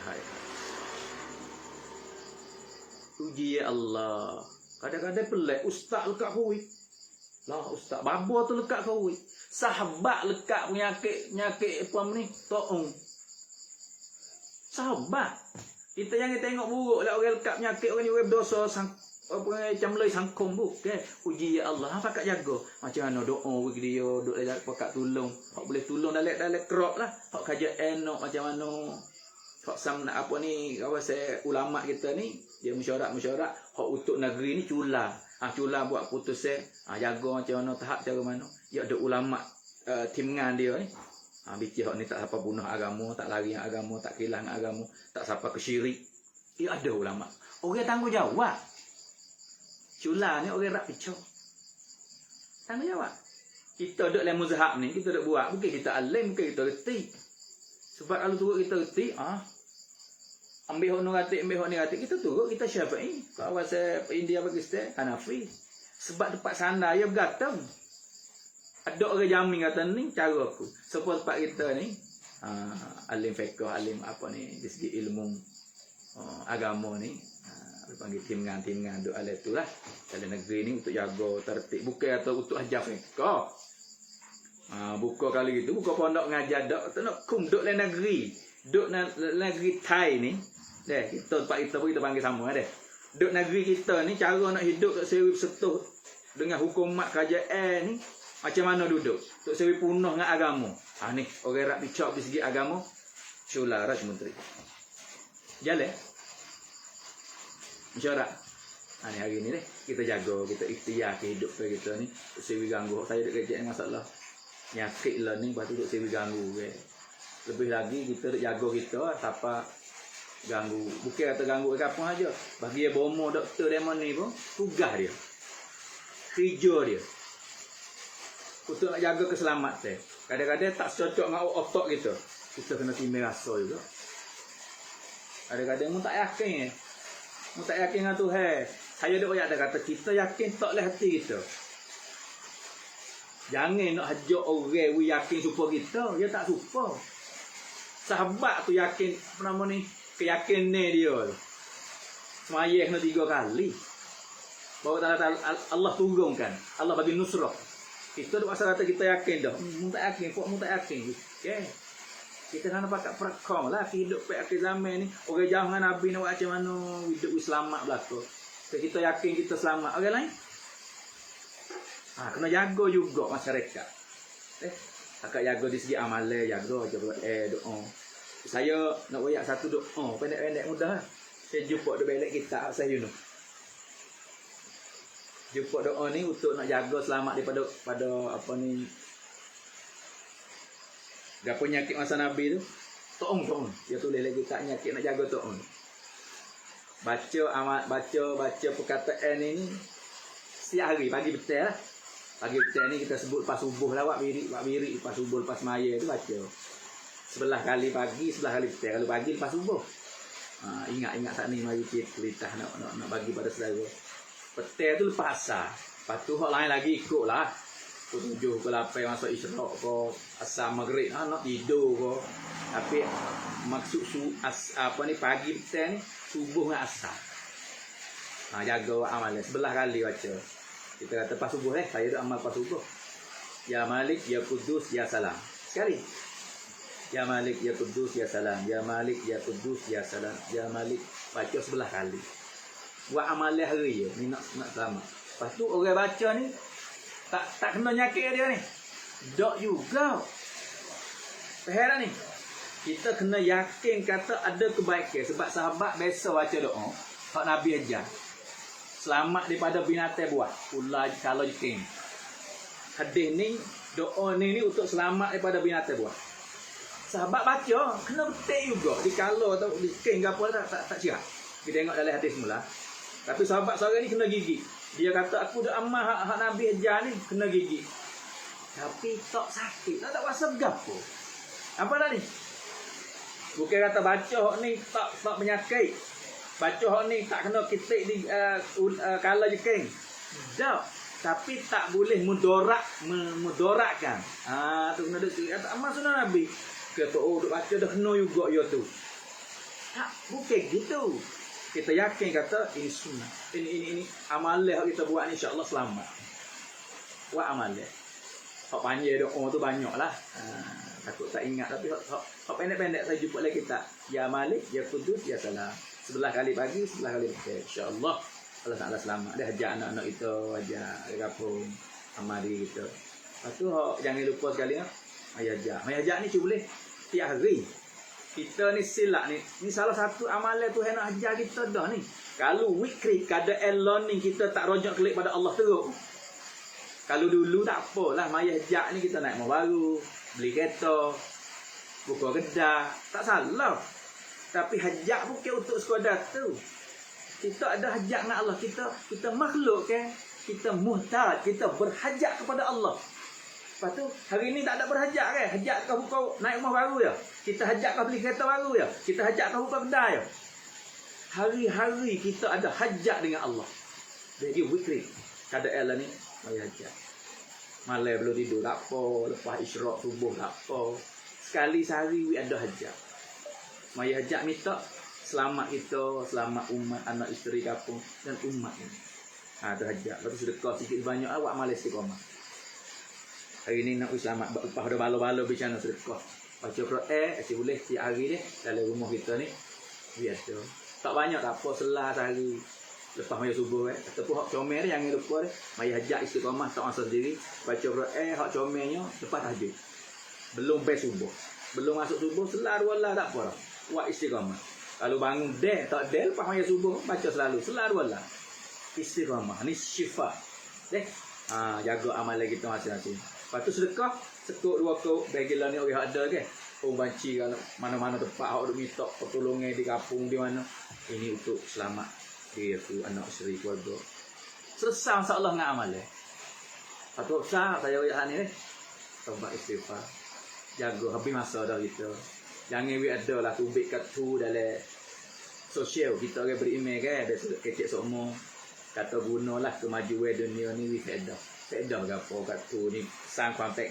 Uji ya Allah. Kadang-kadang pelik ustaz lekat kuih. Lah ustaz babo tu lekat kuih. Sahabat lekat penyakit apa ni? Taung. Sahabat. Kita jangan tengok buruk lah orang lekat penyakit orang ni orang berdosa camlei sangkum bukan. Uji ya Allah, hang pakat jaga. Macam mana doa bagi dia, duk pakat tolong. Hak boleh tolong dalam kerap lah. Hak kaja enok macam mana. Hak sam nak apa ni, kawasan ulama kita ni, dia mesyuarat hak untuk negeri ni cula. Cula buat putus jaga macam mana, tahap cara mana. Dia ada ulama timngan dia ni. Bikin hak ni tak siapa bunuh agama, tak lari yang agama, tak kilang agama, tak siapa kesyirik. Dia ada ulama. Orang tanggungjawab. Cula ni orang rak picau. Tanggungjawab. Kita duduk dalam mazhab ni, kita duduk buat. Mungkin kita alim, mungkin kita reti. Sebab kalau turut kita reti, ambil hak ni ratik, kita turut, kita Syafi'i. Kawasan India, Pakistan, Hanafi. Sebab tempat sana, dia bergantung. Ada orang jamin kata ni cara aku. Sebab tempat kita ni alim fiqh, alim apa ni dari segi ilmu agama ni panggil timngan duk ala itulah. Dalam negeri ni untuk jaga tertib bukan atau untuk ajar fiqh. Buka kali gitu, buka pondok ngajar dak nak kum duk dalam negeri. Duk negeri Thai ni. Kita tempat kita pun kita panggil sama deh. Duk negeri kita ni cara nak hidup tak sewi setuh dengan hukum mak kerajaan ni. Macam mana duduk? Tok sewi punah dengan agama. Ni orang rak bicak dari segi agama. Syula Raj Menteri. Jalan. Mesyuarat. Ni hari ni kita jaga, kita ikhtiar kehidupan kita ni. Tok sewi ganggu. Saya duk kerja masalah nyakit lah ni, lepas tu tok sewi ganggu. Lebih lagi kita duk jaga kita, siapa ganggu. Bukan kata ganggu ke apa aja. Bagi dia bomo doktor demon ni pun, tugas dia. Kerja dia. Untuk nak jaga keselamatan. Kadang-kadang tak cocok dengan otak kita. Kita kena timbang rasa juga. Kadang-kadang mu tak yakin. Mu tak yakin dengan Tuhan. Saya ada ayat kata kita yakin tak oleh hati kita. Jangan nak hajak orang yakin supaya kita. Dia tak supaya. Sahabat tu yakin apa nama ni? Keyakinan dia. Semayah kena 3 kali. Bahawa Allah turunkan. Allah bagi nusrah. Kita ada masa kata kita yakin dah. Mu tak yakin, mu tak yakin. Okay. Kita kena pakai perakong lah hidup pada akhir zaman ni. Orang jangan Nabi nak buat macam mana hidup selamat belaka. Kita yakin kita selamat. Orang lain? Kena jaga juga masyarakat. Akak jaga di segi amalan, jaga doa. Saya nak buat satu doa pendek-pendek mudah. Saya jumpa di balik kita saya Yunus. Jumpa doa ni untuk nak jaga selamat daripada apa ni gapo penyakit masa Nabi tu. Tong. Dia tulis lagi tak nyakit nak jaga tong. Baca perkataan ini setiap hari pagi betul lah. Pagi betul ni kita sebut lepas subuh lah, wak birik lepas subuh, lepas maya tu baca. Sebelah kali pagi, sebelah kali betul. Kalau pagi lepas subuh. Ingat saat ni mari kita nak bagi pada saudara. Betul tu lepas asar. Lepas tu hak lain lagi ikut lah. 7 ke 8 masuk isyraq ke asar maghrib nak tidur ke. Tapi maksud pagi betul ni subuh dengan asar. Jaga amal sebelah kali baca. Kita kata pas subuh saya dah amal pas subuh. Ya Malik, Ya Kudus, Ya Salam. Sekali. Ya Malik, Ya Kudus, Ya Salam. Ya Malik, Ya Kudus, Ya Salam. Ya Malik. Baca sebelah kali. Buat amal hari je. Ni nak selamat. Lepas tu orang baca ni tak kena nyakit dia ni. Dok juga. Perhatian ni. Kita kena yakin kata ada kebaikan. Sebab sahabat biasa baca doa. Hak Nabi ajar. Selamat daripada binatang buah. Ular kalau jengking. Hadis ni, doa ni untuk selamat daripada binatang buah. Sahabat baca, kena betul juga. Di kalau atau di jengking ke apa tak siap. Kita tengok dalam hadis mula. Tapi sahabat seorang ni kena gigit. Dia kata aku dah amal hak Nabi ajar ni kena gigit. Tapi tak sakit. Tak rasa gapo. Apa dah ni? Bukan kata baca hak ni tak penyakit. Baca hak ni tak kena kitik di kala jengking. Tak. Tapi tak boleh mudaratkan. Tu kena kata amal sunnah Nabi. Kata duk baca dah kena juga ya tu. Tak, bukan gitu. Kita yakin kata ini sunnah. Ini amalan yang kita buat ni insya-Allah selamat. Buat amalan. Hak panjang doa tu banyaklah. Takut tak ingat tapi hak pendek-pendek saya jumpa lagi kita. Ya Malik, Ya Kudus, Ya Salam. Sebelah kali pagi, sebelah kali petang. Insya-Allah Allah Taala selamat. Dia ajak anak-anak kita, ajak kampung amal diri kita. Lepas tu jangan lupa sekali ajak ni boleh tiap hari. Kita ni silap ni. Ni salah satu amalan Tuhan nak ajar kita dah ni. Kalau wikri keadaan learning kita tak rojak kelik pada Allah teruk. Kalau dulu tak apalah maya ajak ni kita naik mobil baru, beli kereta, buka kedai, tak salah. Tapi hajat bukan untuk sekadar tu. Kita ada hajat dengan Allah. Kita makhluk kan. Kita muhtaj, kita berhajat kepada Allah. Lepas tu hari ni tak ada berhajat kan. Hajat kau buka naik rumah baru ya. Kita hajat kau beli kereta baru ya. Kita hajat kau buka kedai ya. Hari-hari kita ada hajat dengan Allah. Jadi wikri. Keadaan lah ni mari hajat. Malam belum tidur tak apa. Lepas isyraq subuh tak apa. Sekali sehari we ada hajat. Mari hajat minta selamat kita, selamat umat, anak isteri kampung dan umat ini. Tu hajat. Lepas tu sedekah sikit banyak awak malas istiqamah. Hari ni nak selamat lepas dah balo-balo bicara sedekah. Baca Quran, boleh setiap hari ni dalam rumah kita ni biar tu. Tak banyak tak apa selah sehari lepas maya subuh ataupun hak comel jangan lupa maya hajat istiqamah tak masa sendiri baca Quran hak comelnya lepas tahajud. Belum bai subuh. Belum masuk subuh selah dua lah tak apa. Buat istiqamah. Kalau bangun tak lepas maya subuh baca selalu selah dua lah. Istiqamah ni syifa. Jaga amalan kita masing-masing. Lepas tu sedekah sekut dua kau bagilah ni orang ada ke. Banci kalau mana-mana tempat awak duk minta pertolongan di kampung di mana. Ini untuk selamat dia tu anak isteri keluarga. Selesai insya-Allah dengan amalan. Atau sah saya ayat ni taubat istighfar. Jaga habis masa dah kita. Jangan we ada lah tubik kat tu dalam sosial kita orang beriman kan ada kecek semua kata gunalah kemajuan dunia ni we faedah. Faedah gapo kat tu ni sang kontak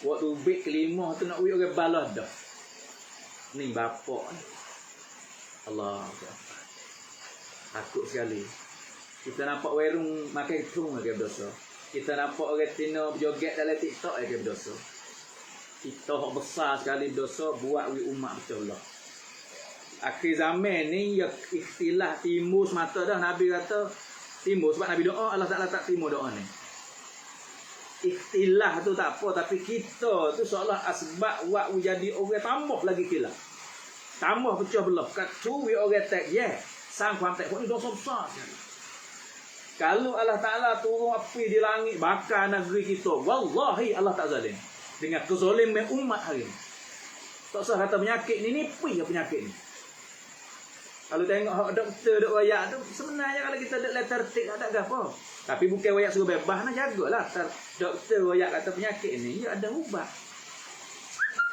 waktu beg kelima tu nak we orang balas dah. Ni bapak ni. Allah takut sekali. Kita nampak warung makan tung lagi berdosa. Kita nampak orang Tino berjoget dalam TikTok lagi berdosa. Kita hak besar sekali dosa buat we umat betul Allah. Akhir zaman ni ya ikhtilah timbul semata dah. Nabi kata timbul sebab Nabi doa Allah Taala tak timbul doa ni. Ikhtilah tu tak apa tapi kita tu seolah asbab buat jadi orang tambah lagi khilaf. Tambah pecah belah. Kat tu we orang tak sang kontak pun dosa besar. Kalau Allah Taala turun api di langit bakar negeri kita, wallahi Allah tak zalim. Dengan kezaliman umat hari ini. Tak usah kata penyakit ni nipi ya penyakit ni. Kalau tengok doktor dok royak tu sebenarnya kalau kita dok letter tick tak ada apa. Tapi bukan royak suruh bebas nak jagalah. Doktor royak kata penyakit ni ya ada ubat.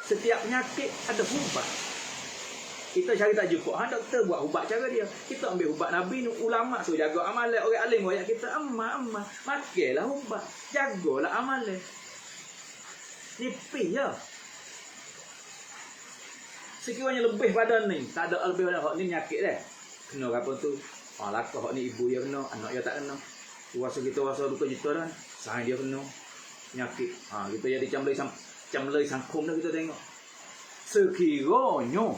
Setiap penyakit ada ubat. Kita cari tak jumpa. Doktor buat ubat cara dia. Kita ambil ubat Nabi ni, ulama suruh jaga amalan. Orang alim royak kita amma. Makailah ubat. Jagalah amalan. Nipis ya. Sekiranya lebih badan ni, tak ada lebih badan hak ni penyakit dah. Kena apa tu? Lakah hak ni ibu dia kena, anak dia tak kena. Kuasa kita rasa duka juta dan sayang dia kena penyakit. Kita jadi camlei sangkum dah kita tengok. Sekiranya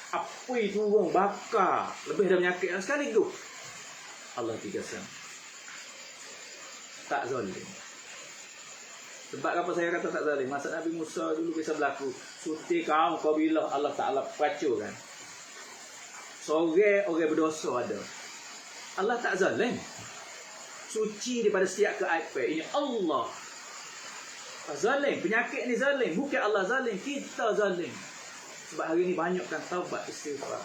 api turun bakar lebih dari penyakit sekali tu. Allah tiga sang. Tak zalim. Sebab apa saya kata tak zalim? Masa Nabi Musa dulu kisah berlaku. Suti kau bila Allah Ta'ala peracurkan. Seorang orang berdosa ada. Allah tak zalim. Suci daripada setiap keaiban. Ini Allah. Zalim. Penyakit ni zalim. Bukan Allah zalim. Kita zalim. Sebab hari ni banyakkan taubat istighfar.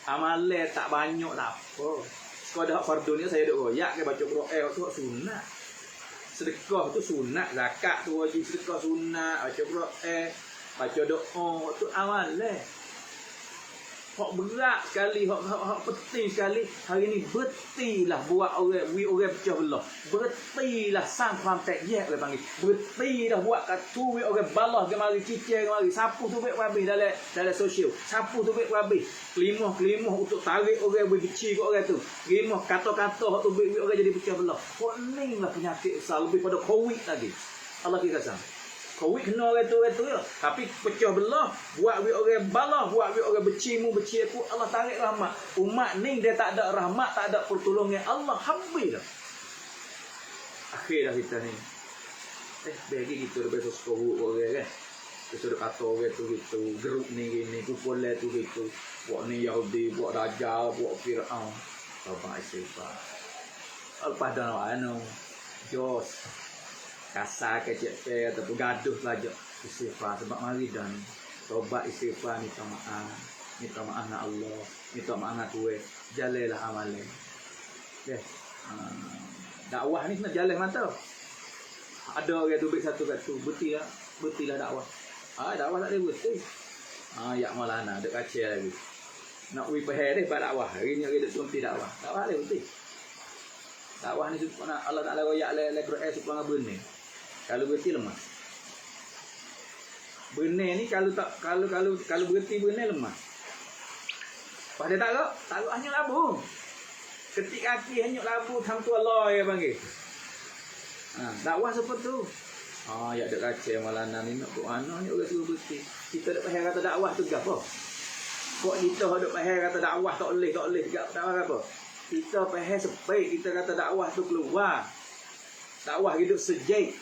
Amalan tak banyak tak apa. Sekadar fardu ni saya duk royak ke baca Quran tu sunat. Sedekah tu sunat, zakat tu wajib, sedekah sunat, baca Quran, baca doa tu amalan. Hak berat sekali, hak penting sekali. Hari ni bertilah buat orang pecah belah. Bertilah sang kontak je orang panggil. Bertilah buat katu orang balah ke mari cicir ke mari. Sapu tu baik habis dalam sosial. Sapu tu baik habis. Kelimah untuk tarik orang benci ke orang tu. Kelimah kata-kata hak tu baik orang jadi pecah belah. Kok ni lah penyakit besar lebih pada COVID lagi. Allah kira sang. Covid kena orang tu ya. Tapi pecah belah, buat orang balah, buat orang benci aku, Allah tarik rahmat. Umat ni dia tak ada rahmat, tak ada pertolongan Allah, habis dah. Akhir dah kita ni. Bagi gitu dah besok sekolah orang kan. Besok kata orang tu gitu, geruk ni gini, kumpulan tu gitu. Buat ni Yahudi, buat Dajjal, buat Fir'aun. Taubat istighfar. Lepas dah anu, jos. Kasar kecil ataupun gaduh saja istighfar sebab mari dan tobat istighfar minta maaf nak Allah, minta maaf nak Tuhan, jalanlah amalan. Okey. Dakwah ni kena jalan mantap. Ada orang tu baik satu kat tu, betilah dakwah. Dakwah tak boleh betul. Ya Maulana dek kacil lagi. Nak ui pahal dia buat dakwah. Hari ni orang duk sunti dakwah. Dakwah dia betul. Dakwah ni supaya Allah Taala royak le Quran supaya benar. Kalau berhenti lemah. Benar ni kalau berhenti benar lemah. Pada tak hanyut labu. Ketik kaki hanyut labu hang tu Allah ya panggil. Dakwah seperti tu. Ya ada kacau Maulana ni nak buat mana ni orang suruh berhenti. Kita dak faham kata dakwah tu gapo? Kok kita dak faham kata dakwah tak boleh dakwah apa? Kita faham sebaik kita kata dakwah tu keluar. Dakwah hidup sejak.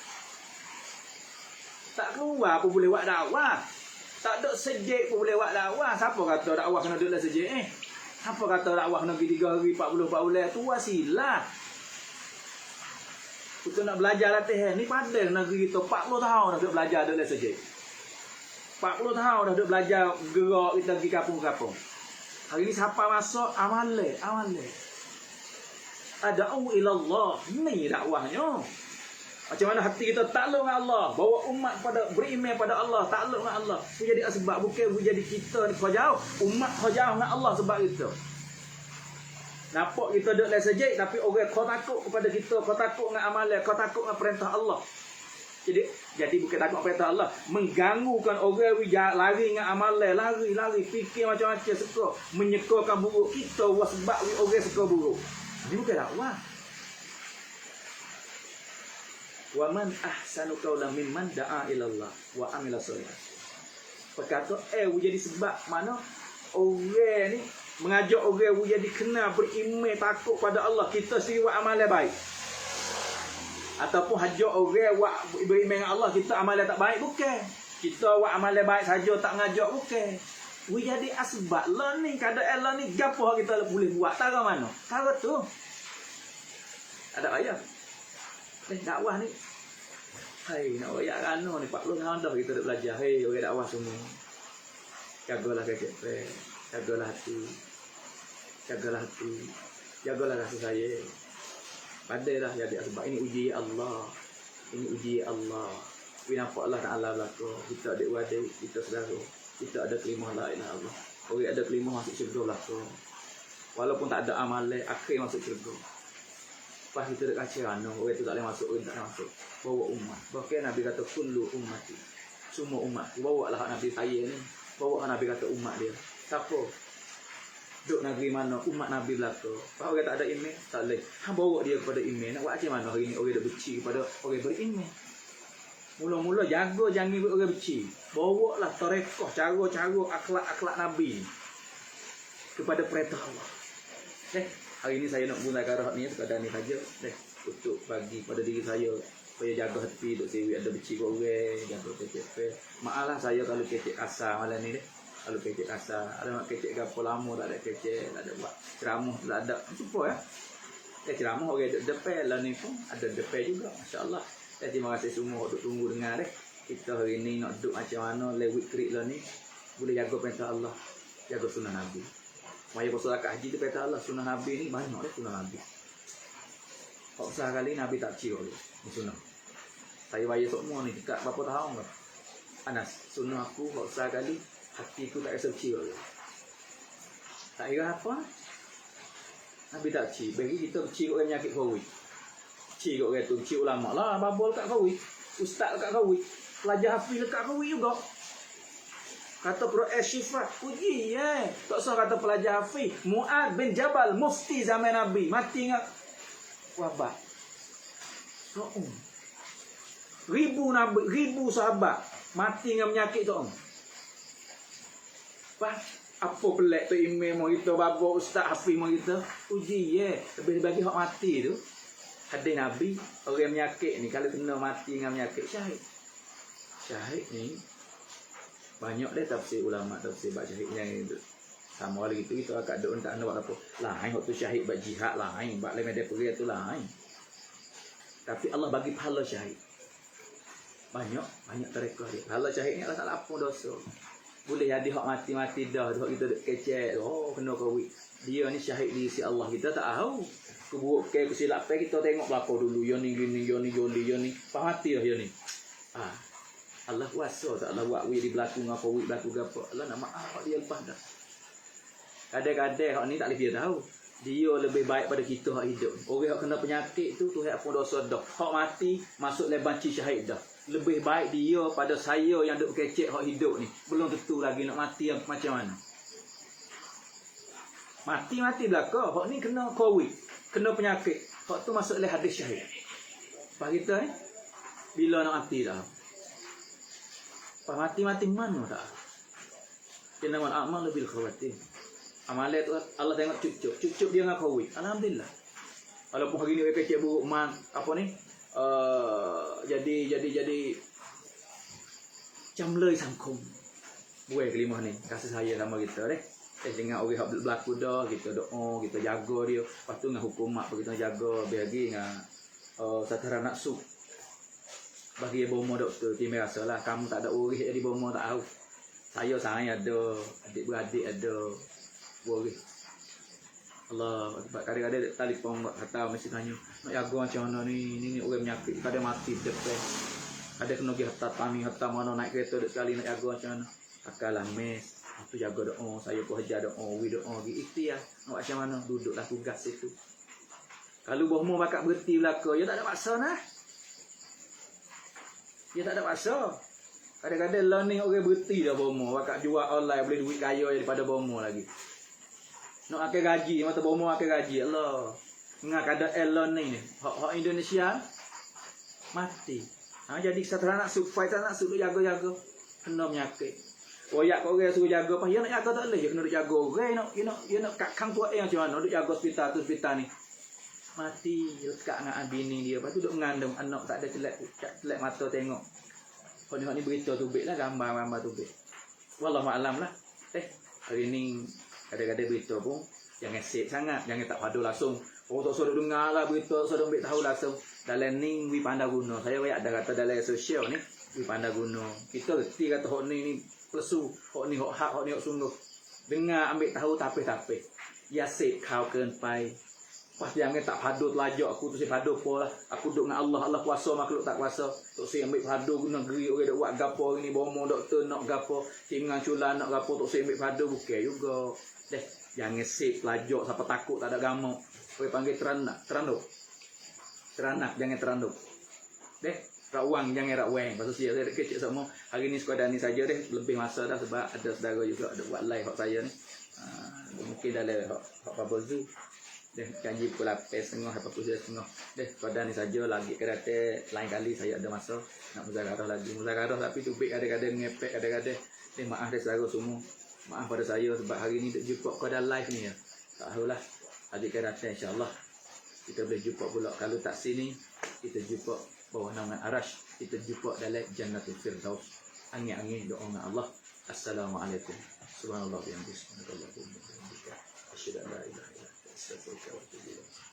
Tak keluar pun boleh buat dakwah. Tak duk sejak pun boleh buat dakwah. Siapa kata dakwah kena duduk dalam sejak Siapa kata dakwah kena pergi 3 hari 40 bulan tu wasilah. Kita nak belajar latihan ni pada negeri kita 40 tahun dah duk belajar dalam sejak. 40 tahun dah duk belajar gerak kita pergi kampung-kampung. Hari ni siapa masuk amalan. Ad'u ila Allah. Ni dakwahnya. Macam mana hati kita takluk dengan Allah, bawa umat pada beriman pada Allah, takluk dengan Allah. Itu jadi sebab bukan jadi kita ni kau jauh, umat kau jauh dengan Allah sebab itu. Nampak kita duduk dalam sejak tapi orang kau takut kepada kita, kau takut dengan amalan, kau takut dengan perintah Allah. Jadi bukan takut perintah Allah, mengganggukan orang lari dengan amalan, lari fikir macam-macam suka menyekarkan buruk kita sebab orang suka buruk. Ini bukan dakwah. Wa man ahsanu qawlan mimman da'a ila Allah wa amila shalih. Berkata jadi sebab mana orang ni mengajak orang jadi kena beriman takut pada Allah, kita sendiri buat amalan baik. Ataupun ajak orang buat beriman dengan Allah, kita amalan tak baik, bukan. Kita buat amalan baik saja tak ngajak, bukan. Jadi asbab lah ni, keadaan lah ni, gapo kita boleh buat, tak mana. Cara tu. Ada ayat. Dakwah ni. Hai, nak royak rana ni 40 tahun dah kita dah belajar. Orang dakwah semua. Jagalah kecek pe, jagalah hati, jagalah kasih sayang. Padahlah jadi sebab ini uji Allah. Ini uji Allah. Kita nampak Allah Ta'ala berlaku. Kita adik wadik, kita saudara. Kita ada kelimah la ilaha illallah. Orang ada kelimah masuk syurga berlaku. Walaupun tak ada amalan, akhir masuk syurga. Lepas kita dekat cerana, orang itu tak boleh masuk, orang tak boleh masuk. Bawa umat. Bahkan Nabi kata, kullu ummati. Semua umat. Bawa lah Nabi saya ni. Bawa Nabi kata umat dia. Siapa? Duk negeri mana umat Nabi belaka. Kalau orang tak ada iman, tak boleh. Bawa dia kepada iman. Nak buat macam mana hari ni orang dah benci kepada orang beriman. Mula-mula jaga jangan buat orang benci. Bawa lah tarekat, cara-cara akhlak-akhlak Nabi kepada perintah Allah. Hari ni saya nak gunakan roh ni sekadar ni saja. Untuk bagi pada diri saya supaya jaga hati duk sewi ada benci ke orang, jaga kecek. Maaflah saya kalau kecek kasar malam ni deh. Kalau kecek kasar, ada nak kecek gapo lama tak ada kecek, tak ada buat ceramah tak ada. Cuba ya. Ceramah orang duk depan lah ni pun ada depan juga. Masya-Allah. Terima kasih semua duk tunggu dengar deh. Kita hari ni nak duk macam mana lewat krik lah ni boleh jaga perintah Allah, jaga sunnah Nabi. Maya pasal akad haji tu perintah Allah, sunnah Nabi ni banyak deh sunnah Nabi. Kok besar kali Nabi tak ciri ni sunnah. Saya bayar semua ni dekat berapa tahun dah. Anas, sunnah aku kok besar kali hatiku tak rasa ciri. Tak kira apa. Nabi tak ciri. Bagi kita ciri orang penyakit COVID. Ciri kat orang tu, ciri ulama lah, babol kat COVID. Ustaz kat COVID. Pelajar hafiz dekat COVID juga. Kata Pro Syifat, puji tak usah kata pelajar hafiz. Mu'ad bin Jabal, mufti zaman Nabi. Mati ingat wabak. Ribu sahabat mati dengan penyakit tu. Apa pelik tu imam mau kita, babo ustaz hafiz mau kita. Uji lebih bagi hak mati tu. Hadis Nabi, orang penyakit ni kalau kena mati dengan penyakit syahid. Syahid ni banyak dah tafsir ulama tafsir bab syahid yang sama lagi tu kita akak duk tak nak buat apa. Lain waktu syahid bab jihad lain, bab lain ada pergi tu lain. Tapi Allah bagi pahala syahid. Banyak tarekah dia. Pahala syahid ni Allah tak apa dosa. Boleh jadi hak mati-mati dah, hak kita duk kecek, kena kawit. Dia ni syahid di sisi Allah, kita tak tahu. Keburuk ke kesilap kita tengok belakang dulu. Yo ni mati dah yo ni. Allah kuasa tak Allah buat wi di berlaku ngapa wi berlaku gapo. Allah nak maaf dia lepas dah. Kadang-kadang hak ni tak boleh dia tahu. Dia lebih baik pada kita hak hidup. Orang hak kena penyakit tu Tuhan apa dosa dah. Hak mati masuk dalam banci syahid dah. Lebih baik dia pada saya yang duk kecek hak hidup ni. Belum tentu lagi nak mati macam mana. Mati belaka. Hak ni kena covid, kena penyakit. Hak tu masuk dalam hadis syahid. Pak kita bila nak mati dah. Pak mati mana tak? Kena amal lebih khawatir. Amalan tu Allah tengok cucuk dia dengan covid. Alhamdulillah. Walaupun hari ni orang kecek buruk apa ni? Jadi camlei sangkum. Buai kelima ni kasih saya sama kita deh. Dengan orang hak berlaku dah, kita doa, kita jaga dia. Lepas tu dengan hukumat kita jaga, bagi dengan satara nafsu. Bagi bomo doktor, dia rasalah kamu tak ada urus jadi bomo tak tahu. Saya ada, adik-beradik ada urus. Allah, sebab kadang-kadang telefon kata mesti tanya, nak jaga macam mana ni orang penyakit, kadang mati depan. Ada kena pergi hatta mana naik kereta dek sekali nak jaga macam mana. Akalah mes, tu jaga doa, saya pun hajar doa, doa ikhtiar. Nak macam mana duduklah tugas itu. Kalau bomo bakal berhenti belaka, ya tak ada paksa nah. Dia tak ada paksa. Kadang-kadang lah ni orang berhenti dah bomo. Bakal jual online boleh duit kaya daripada bomo lagi. Nak akan gaji, mata bomo akan gaji. Allah. Ingat kada elon ni. Hak Indonesia mati. Jadi satara nak fight tak nak suruh jaga-jaga. Kena penyakit. Koyak kau orang suruh jaga apa? Ya nak jaga tak boleh. Ya kena jaga orang. You nak kakang tua macam mana? Duk jaga hospital ni. Mati dekat dengan bini dia. Lepas tu duk mengandung anak tak ada celak mata tengok. Kau ni berita tubik lah, gambar tubik. Wallahualam lah. Hari ni kadang-kadang berita pun jangan set sangat, jangan tak padu langsung. Tak suruh dengar lah berita, suruh ambil tahu langsung. Dalam ni we pandai guna. Saya banyak ada kata dalam sosial ni we pandai guna. Kita reti kata hok ni lesu, hok ni hok hak, hok ni hok sungguh. Dengar ambil tahu tapi. Ya sip kau ken pai. Pas jangan tak padu telajak aku tu si padu apa lah. Aku duduk dengan Allah, Allah kuasa makhluk tak kuasa. Tok si ambil padu guna negeri orang dak buat gapo ni bomo doktor nak gapo, cingan culan nak gapo tok si ambil padu bukan juga. Deh, jangan sip telajak siapa takut tak ada gamuk. Kau panggil teranak, teranak jangan teranduk. Deh, rawang jangan rawang. Pasal saya kecil semua. Hari ni sekadar ni saja deh, lebih masa dah sebab ada saudara juga ada buat live hak saya ni. Mungkin dalam hak Papa Zu. Deh, janji pukul 8.30 sampai pukul 9.30. Deh, sekadar ni saja lagi kata lain kali saya ada masa nak muzakarah lagi. Muzakarah tapi tubik kadang-kadang ngepek kadang-kadang. Deh, maaf deh saudara semua. Maaf pada saya sebab hari ni tak jumpa pada live ni ya. Tak tahulah. Adik kata insya-Allah kita boleh jumpa pula. Kalau tak sini kita jumpa bawah naungan Arash, kita jumpa dalam Jannatul Firdaus. Angin-angin doa dengan Allah. Assalamualaikum. Subhanallah wa bihamdihi. Subhanallah wa bihamdihi. Asyhadu an la ilaha illa anta astaghfiruka wa atubu ilaik.